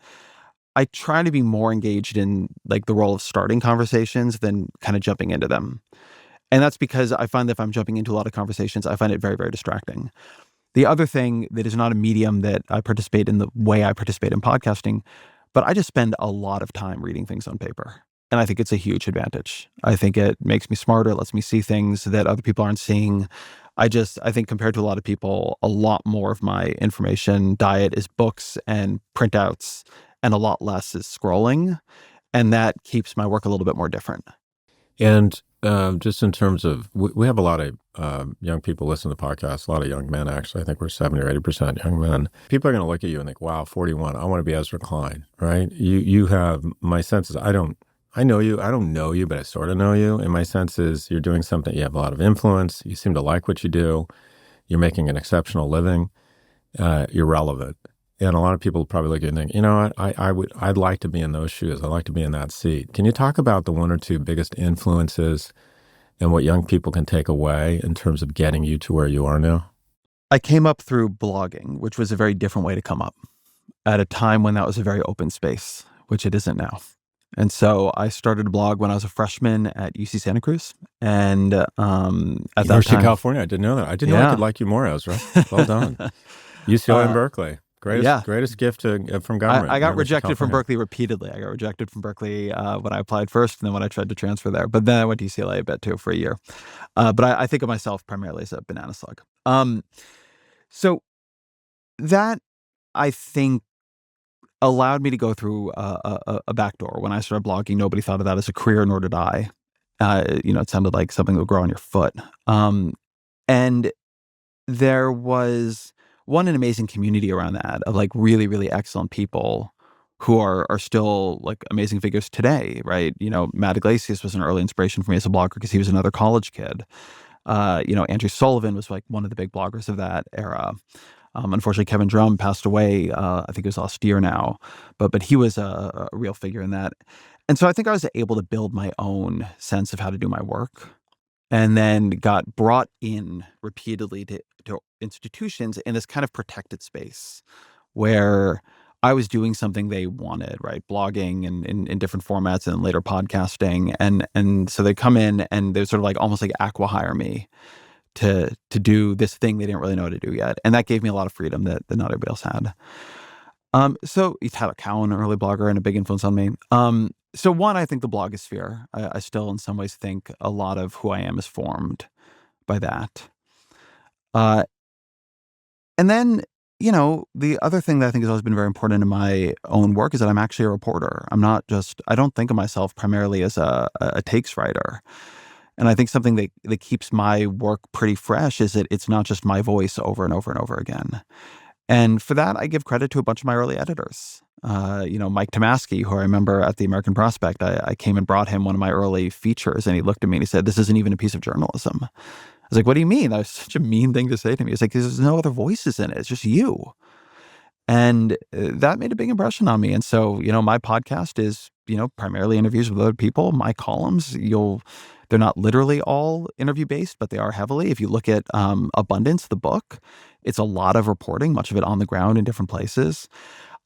I try to be more engaged in like the role of starting conversations than kind of jumping into them. And that's because I find that if I'm jumping into a lot of conversations, I find it very, very distracting. The other thing that is not a medium that I participate in the way I participate in podcasting, but I just spend a lot of time reading things on paper. And I think it's a huge advantage. I think it makes me smarter, lets me see things that other people aren't seeing. I think compared to a lot of people, a lot more of my information diet is books and printouts, and a lot less is scrolling. And that keeps my work a little bit more different. And just in terms of, we have a lot of young people listen to the podcast, a lot of young men, actually. I think we're 70 or 80% young men. People are going to look at you and think, wow, 41, I want to be Ezra Klein, right? You have, my sense is, I know you, I don't know you, but I sort of know you. And my sense is you're doing something, you have a lot of influence, you seem to like what you do, you're making an exceptional living, you're relevant. And a lot of people probably look at you and think, I'd like to be in those shoes. I'd like to be in that seat. Can you talk about the 1 or 2 biggest influences and what young people can take away in terms of getting you to where you are now? I came up through blogging, which was a very different way to come up at a time when that was a very open space, which it isn't now. And so I started a blog when I was a freshman at UC Santa Cruz. And at University of California, I didn't know that. I didn't know I could like you more, Ezra. Well done. UCLA and Berkeley. Yeah. greatest gift from I government, got University of rejected from California. Berkeley repeatedly. I got rejected from Berkeley when I applied first, and then when I tried to transfer there. But then I went to UCLA a bit too for a year. But I think of myself primarily as a banana slug. So that, I think, allowed me to go through a back door. When I started blogging, nobody thought of that as a career, nor did I. It sounded like something that would grow on your foot. And there was an amazing community around that of like really, really excellent people who are still like amazing figures today, right? Matt Iglesias was an early inspiration for me as a blogger because he was another college kid. Andrew Sullivan was like one of the big bloggers of that era. Unfortunately, Kevin Drum passed away. I think it was last year now, but he was a real figure in that. And so I think I was able to build my own sense of how to do my work, and then got brought in repeatedly to institutions in this kind of protected space where I was doing something they wanted, right? Blogging and in different formats, and then later podcasting. And so they come in and they're sort of like almost like acqui-hire me to do this thing they didn't really know how to do yet. And that gave me a lot of freedom that not everybody else had. So Tyler Cowen, an early blogger and a big influence on me. So one, I think the blogosphere, I still in some ways think a lot of who I am is formed by that. And then, the other thing that I think has always been very important in my own work is that I'm actually a reporter. I don't think of myself primarily as a takes writer. And I think something that keeps my work pretty fresh is that it's not just my voice over and over and over again. And for that, I give credit to a bunch of my early editors. Mike Tomasky, who I remember at the American Prospect, I came and brought him one of my early features, and he looked at me and he said, "This isn't even a piece of journalism." I was like, "What do you mean?" That was such a mean thing to say to me. He's like, "There's no other voices in it. It's just you." And that made a big impression on me. And so, my podcast is, primarily interviews with other people. My columns, they're not literally all interview based, but they are heavily. If you look at Abundance, the book, it's a lot of reporting, much of it on the ground in different places.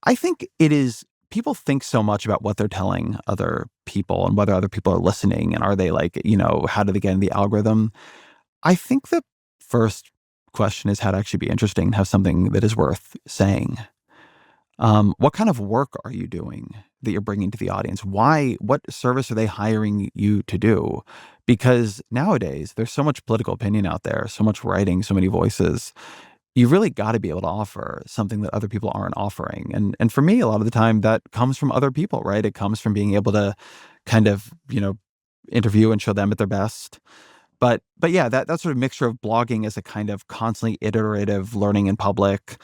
I think it is, people think so much about what they're telling other people and whether other people are listening, and are they like, how do they get in the algorithm? I think the first question is how to actually be interesting and have something that is worth saying. What kind of work are you doing that you're bringing to the audience? What service are they hiring you to do? Because nowadays there's so much political opinion out there, so much writing, so many voices. You really got to be able to offer something that other people aren't offering. And for me, a lot of the time that comes from other people, right? It comes from being able to kind of, interview and show them at their best. But yeah, that sort of mixture of blogging as a kind of constantly iterative learning in public,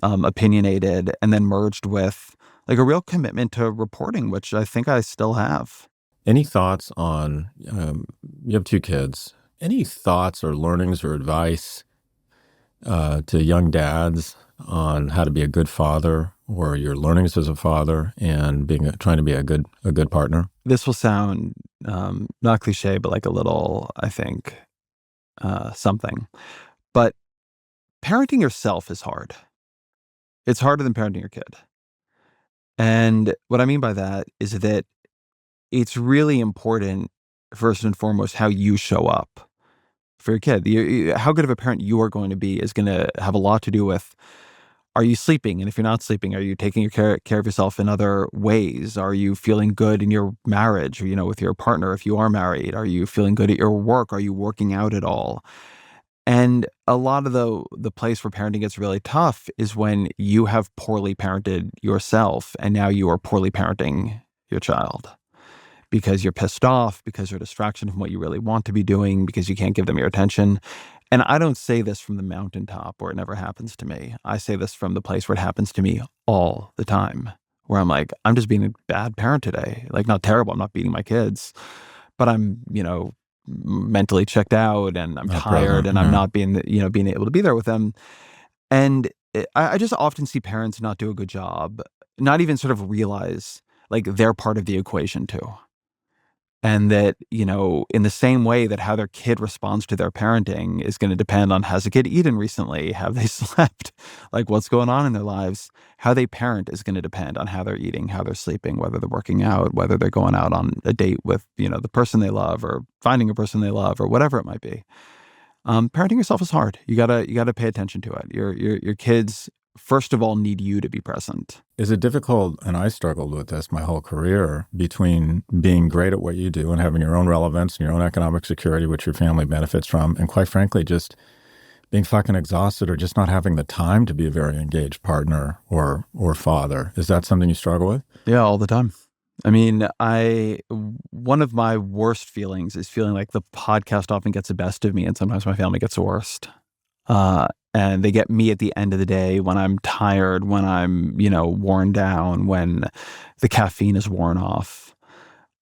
opinionated, and then merged with like a real commitment to reporting, which I think I still have. Any thoughts on, you have two kids, any thoughts or learnings or advice to young dads on how to be a good father, or your learnings as a father, and trying to be a good partner? This will sound not cliche, but like a little, I think, something. But parenting yourself is hard. It's harder than parenting your kid. And what I mean by that is that it's really important, first and foremost, how you show up for your kid. How good of a parent you are going to be is going to have a lot to do with, are you sleeping? And if you're not sleeping, are you taking care of yourself in other ways? Are you feeling good in your marriage, or, with your partner if you are married? Are you feeling good at your work? Are you working out at all? And a lot of the place where parenting gets really tough is when you have poorly parented yourself, and now you are poorly parenting your child because you're pissed off, because you're a distraction from what you really want to be doing, because you can't give them your attention. And I don't say this from the mountaintop where it never happens to me. I say this from the place where it happens to me all the time, where I'm like, I'm just being a bad parent today. Like, not terrible, I'm not beating my kids, but I'm, mentally checked out, and I'm Not tired, present, and I'm yeah. not being able to be there with them. And I just often see parents not do a good job, not even sort of realize like they're part of the equation too. And that, in the same way that how their kid responds to their parenting is going to depend on, has the kid eaten recently? Have they slept? Like, what's going on in their lives? How they parent is going to depend on how they're eating, how they're sleeping, whether they're working out, whether they're going out on a date with, the person they love, or finding a person they love, or whatever it might be. Parenting yourself is hard. You gotta pay attention to it. Your kids first of all need you to be present. Is it difficult, and I struggled with this my whole career, between being great at what you do and having your own relevance and your own economic security, which your family benefits from, and quite frankly, just being fucking exhausted or just not having the time to be a very engaged partner or father? Is that something you struggle with? Yeah, all the time. I mean, one of my worst feelings is feeling like the podcast often gets the best of me, and sometimes my family gets the worst. And they get me at the end of the day when I'm tired, when I'm, worn down, when the caffeine is worn off.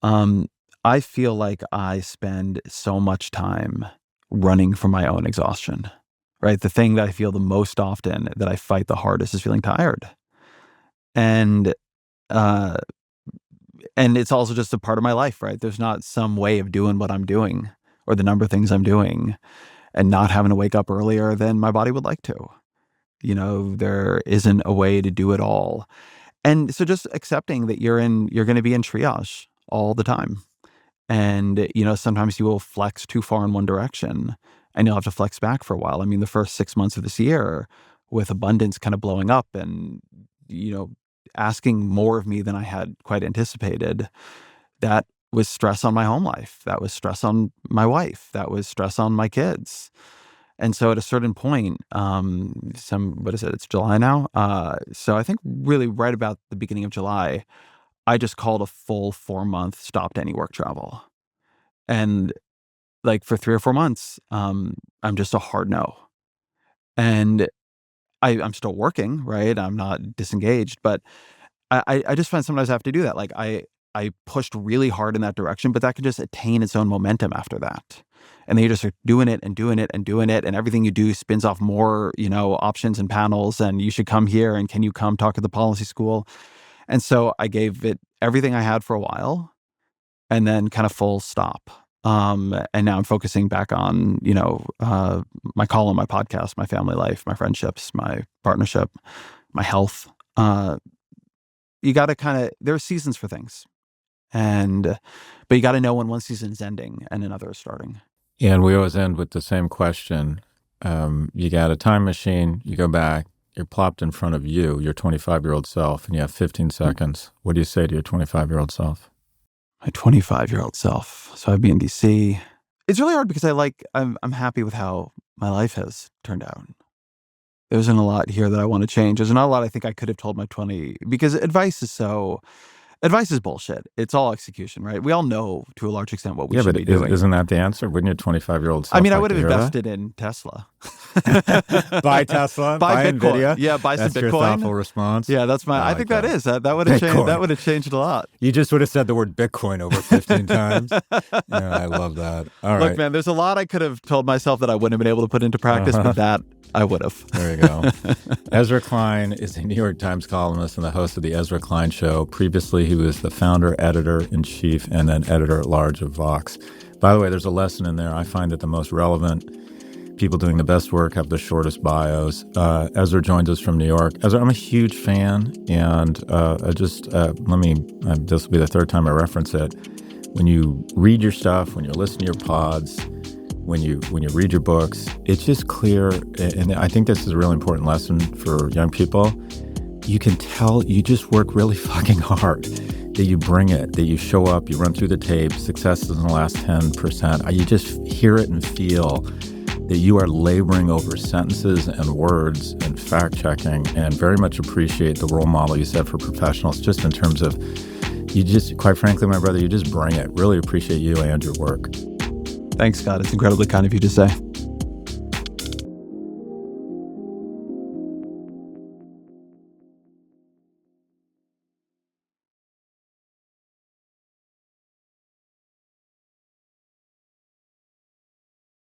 I feel like I spend so much time running from my own exhaustion, right? The thing that I feel the most often, that I fight the hardest, is feeling tired. And it's also just a part of my life, right? There's not some way of doing what I'm doing or the number of things I'm doing and not having to wake up earlier than my body would like to. There isn't a way to do it all. And so just accepting that you're going to be in triage all the time. And, sometimes you will flex too far in one direction and you'll have to flex back for a while. I mean, the first 6 months of this year, with abundance kind of blowing up and, asking more of me than I had quite anticipated, that was stress on my home life. That was stress on my wife. That was stress on my kids. And so at a certain point, it's July now. So I think really right about the beginning of July, I just called a full 4-month stopped any work travel. And like for 3 or 4 months, I'm just a hard no. And I'm still working, right? I'm not disengaged, but I just find sometimes I have to do that. Like I pushed really hard in that direction, but that can just attain its own momentum after that. And then you just are doing it and doing it and doing it. And everything you do spins off more, options and panels. And you should come here. And can you come talk at the policy school? And so I gave it everything I had for a while and then kind of full stop. And now I'm focusing back on, my column, my podcast, my family life, my friendships, my partnership, my health. You got to there are seasons for things. But you got to know when one season is ending and another is starting. Yeah, and we always end with the same question. You got a time machine, you go back, you're plopped in front of you, your 25-year-old self, and you have 15 seconds. What do you say to your 25-year-old self? My 25-year-old self. So I'd be in DC. It's really hard because I'm happy with how my life has turned out. There isn't a lot here that I want to change. There's not a lot I think I could have told my because advice is bullshit. It's all execution, right? We all know to a large extent what we should be doing. Isn't that the answer? Wouldn't your 25-year-old self I would have invested in Tesla. Buy Tesla? Buy Bitcoin. NVIDIA? Yeah, buy some Bitcoin. That's your thoughtful response? Yeah, that's my... I think that is. That would have changed. That would have changed a lot. You just would have said the word Bitcoin over 15 times. Yeah, I love that. All right. Look, man, there's a lot I could have told myself that I wouldn't have been able to put into practice, but that I would have. There you go. Ezra Klein is a New York Times columnist and the host of the Ezra Klein Show. Previously, he was the founder, editor-in-chief, and then editor-at-large of Vox. By the way, there's a lesson in there. I find that the most relevant people doing the best work have the shortest bios. Ezra joins us from New York. Ezra, I'm a huge fan, and this will be the third time I reference it. When you read your stuff, when you listen to your pods, when you read your books, it's just clear, and I think this is a really important lesson for young people. You can tell you just work really fucking hard, that you bring it, that you show up, you run through the tape, success is in the last 10%. You just hear it and feel that you are laboring over sentences and words and fact-checking, and very much appreciate the role model you set for professionals, just in terms of, you just, quite frankly, my brother, you just bring it. Really appreciate you and your work. Thanks, Scott. It's incredibly kind of you to say.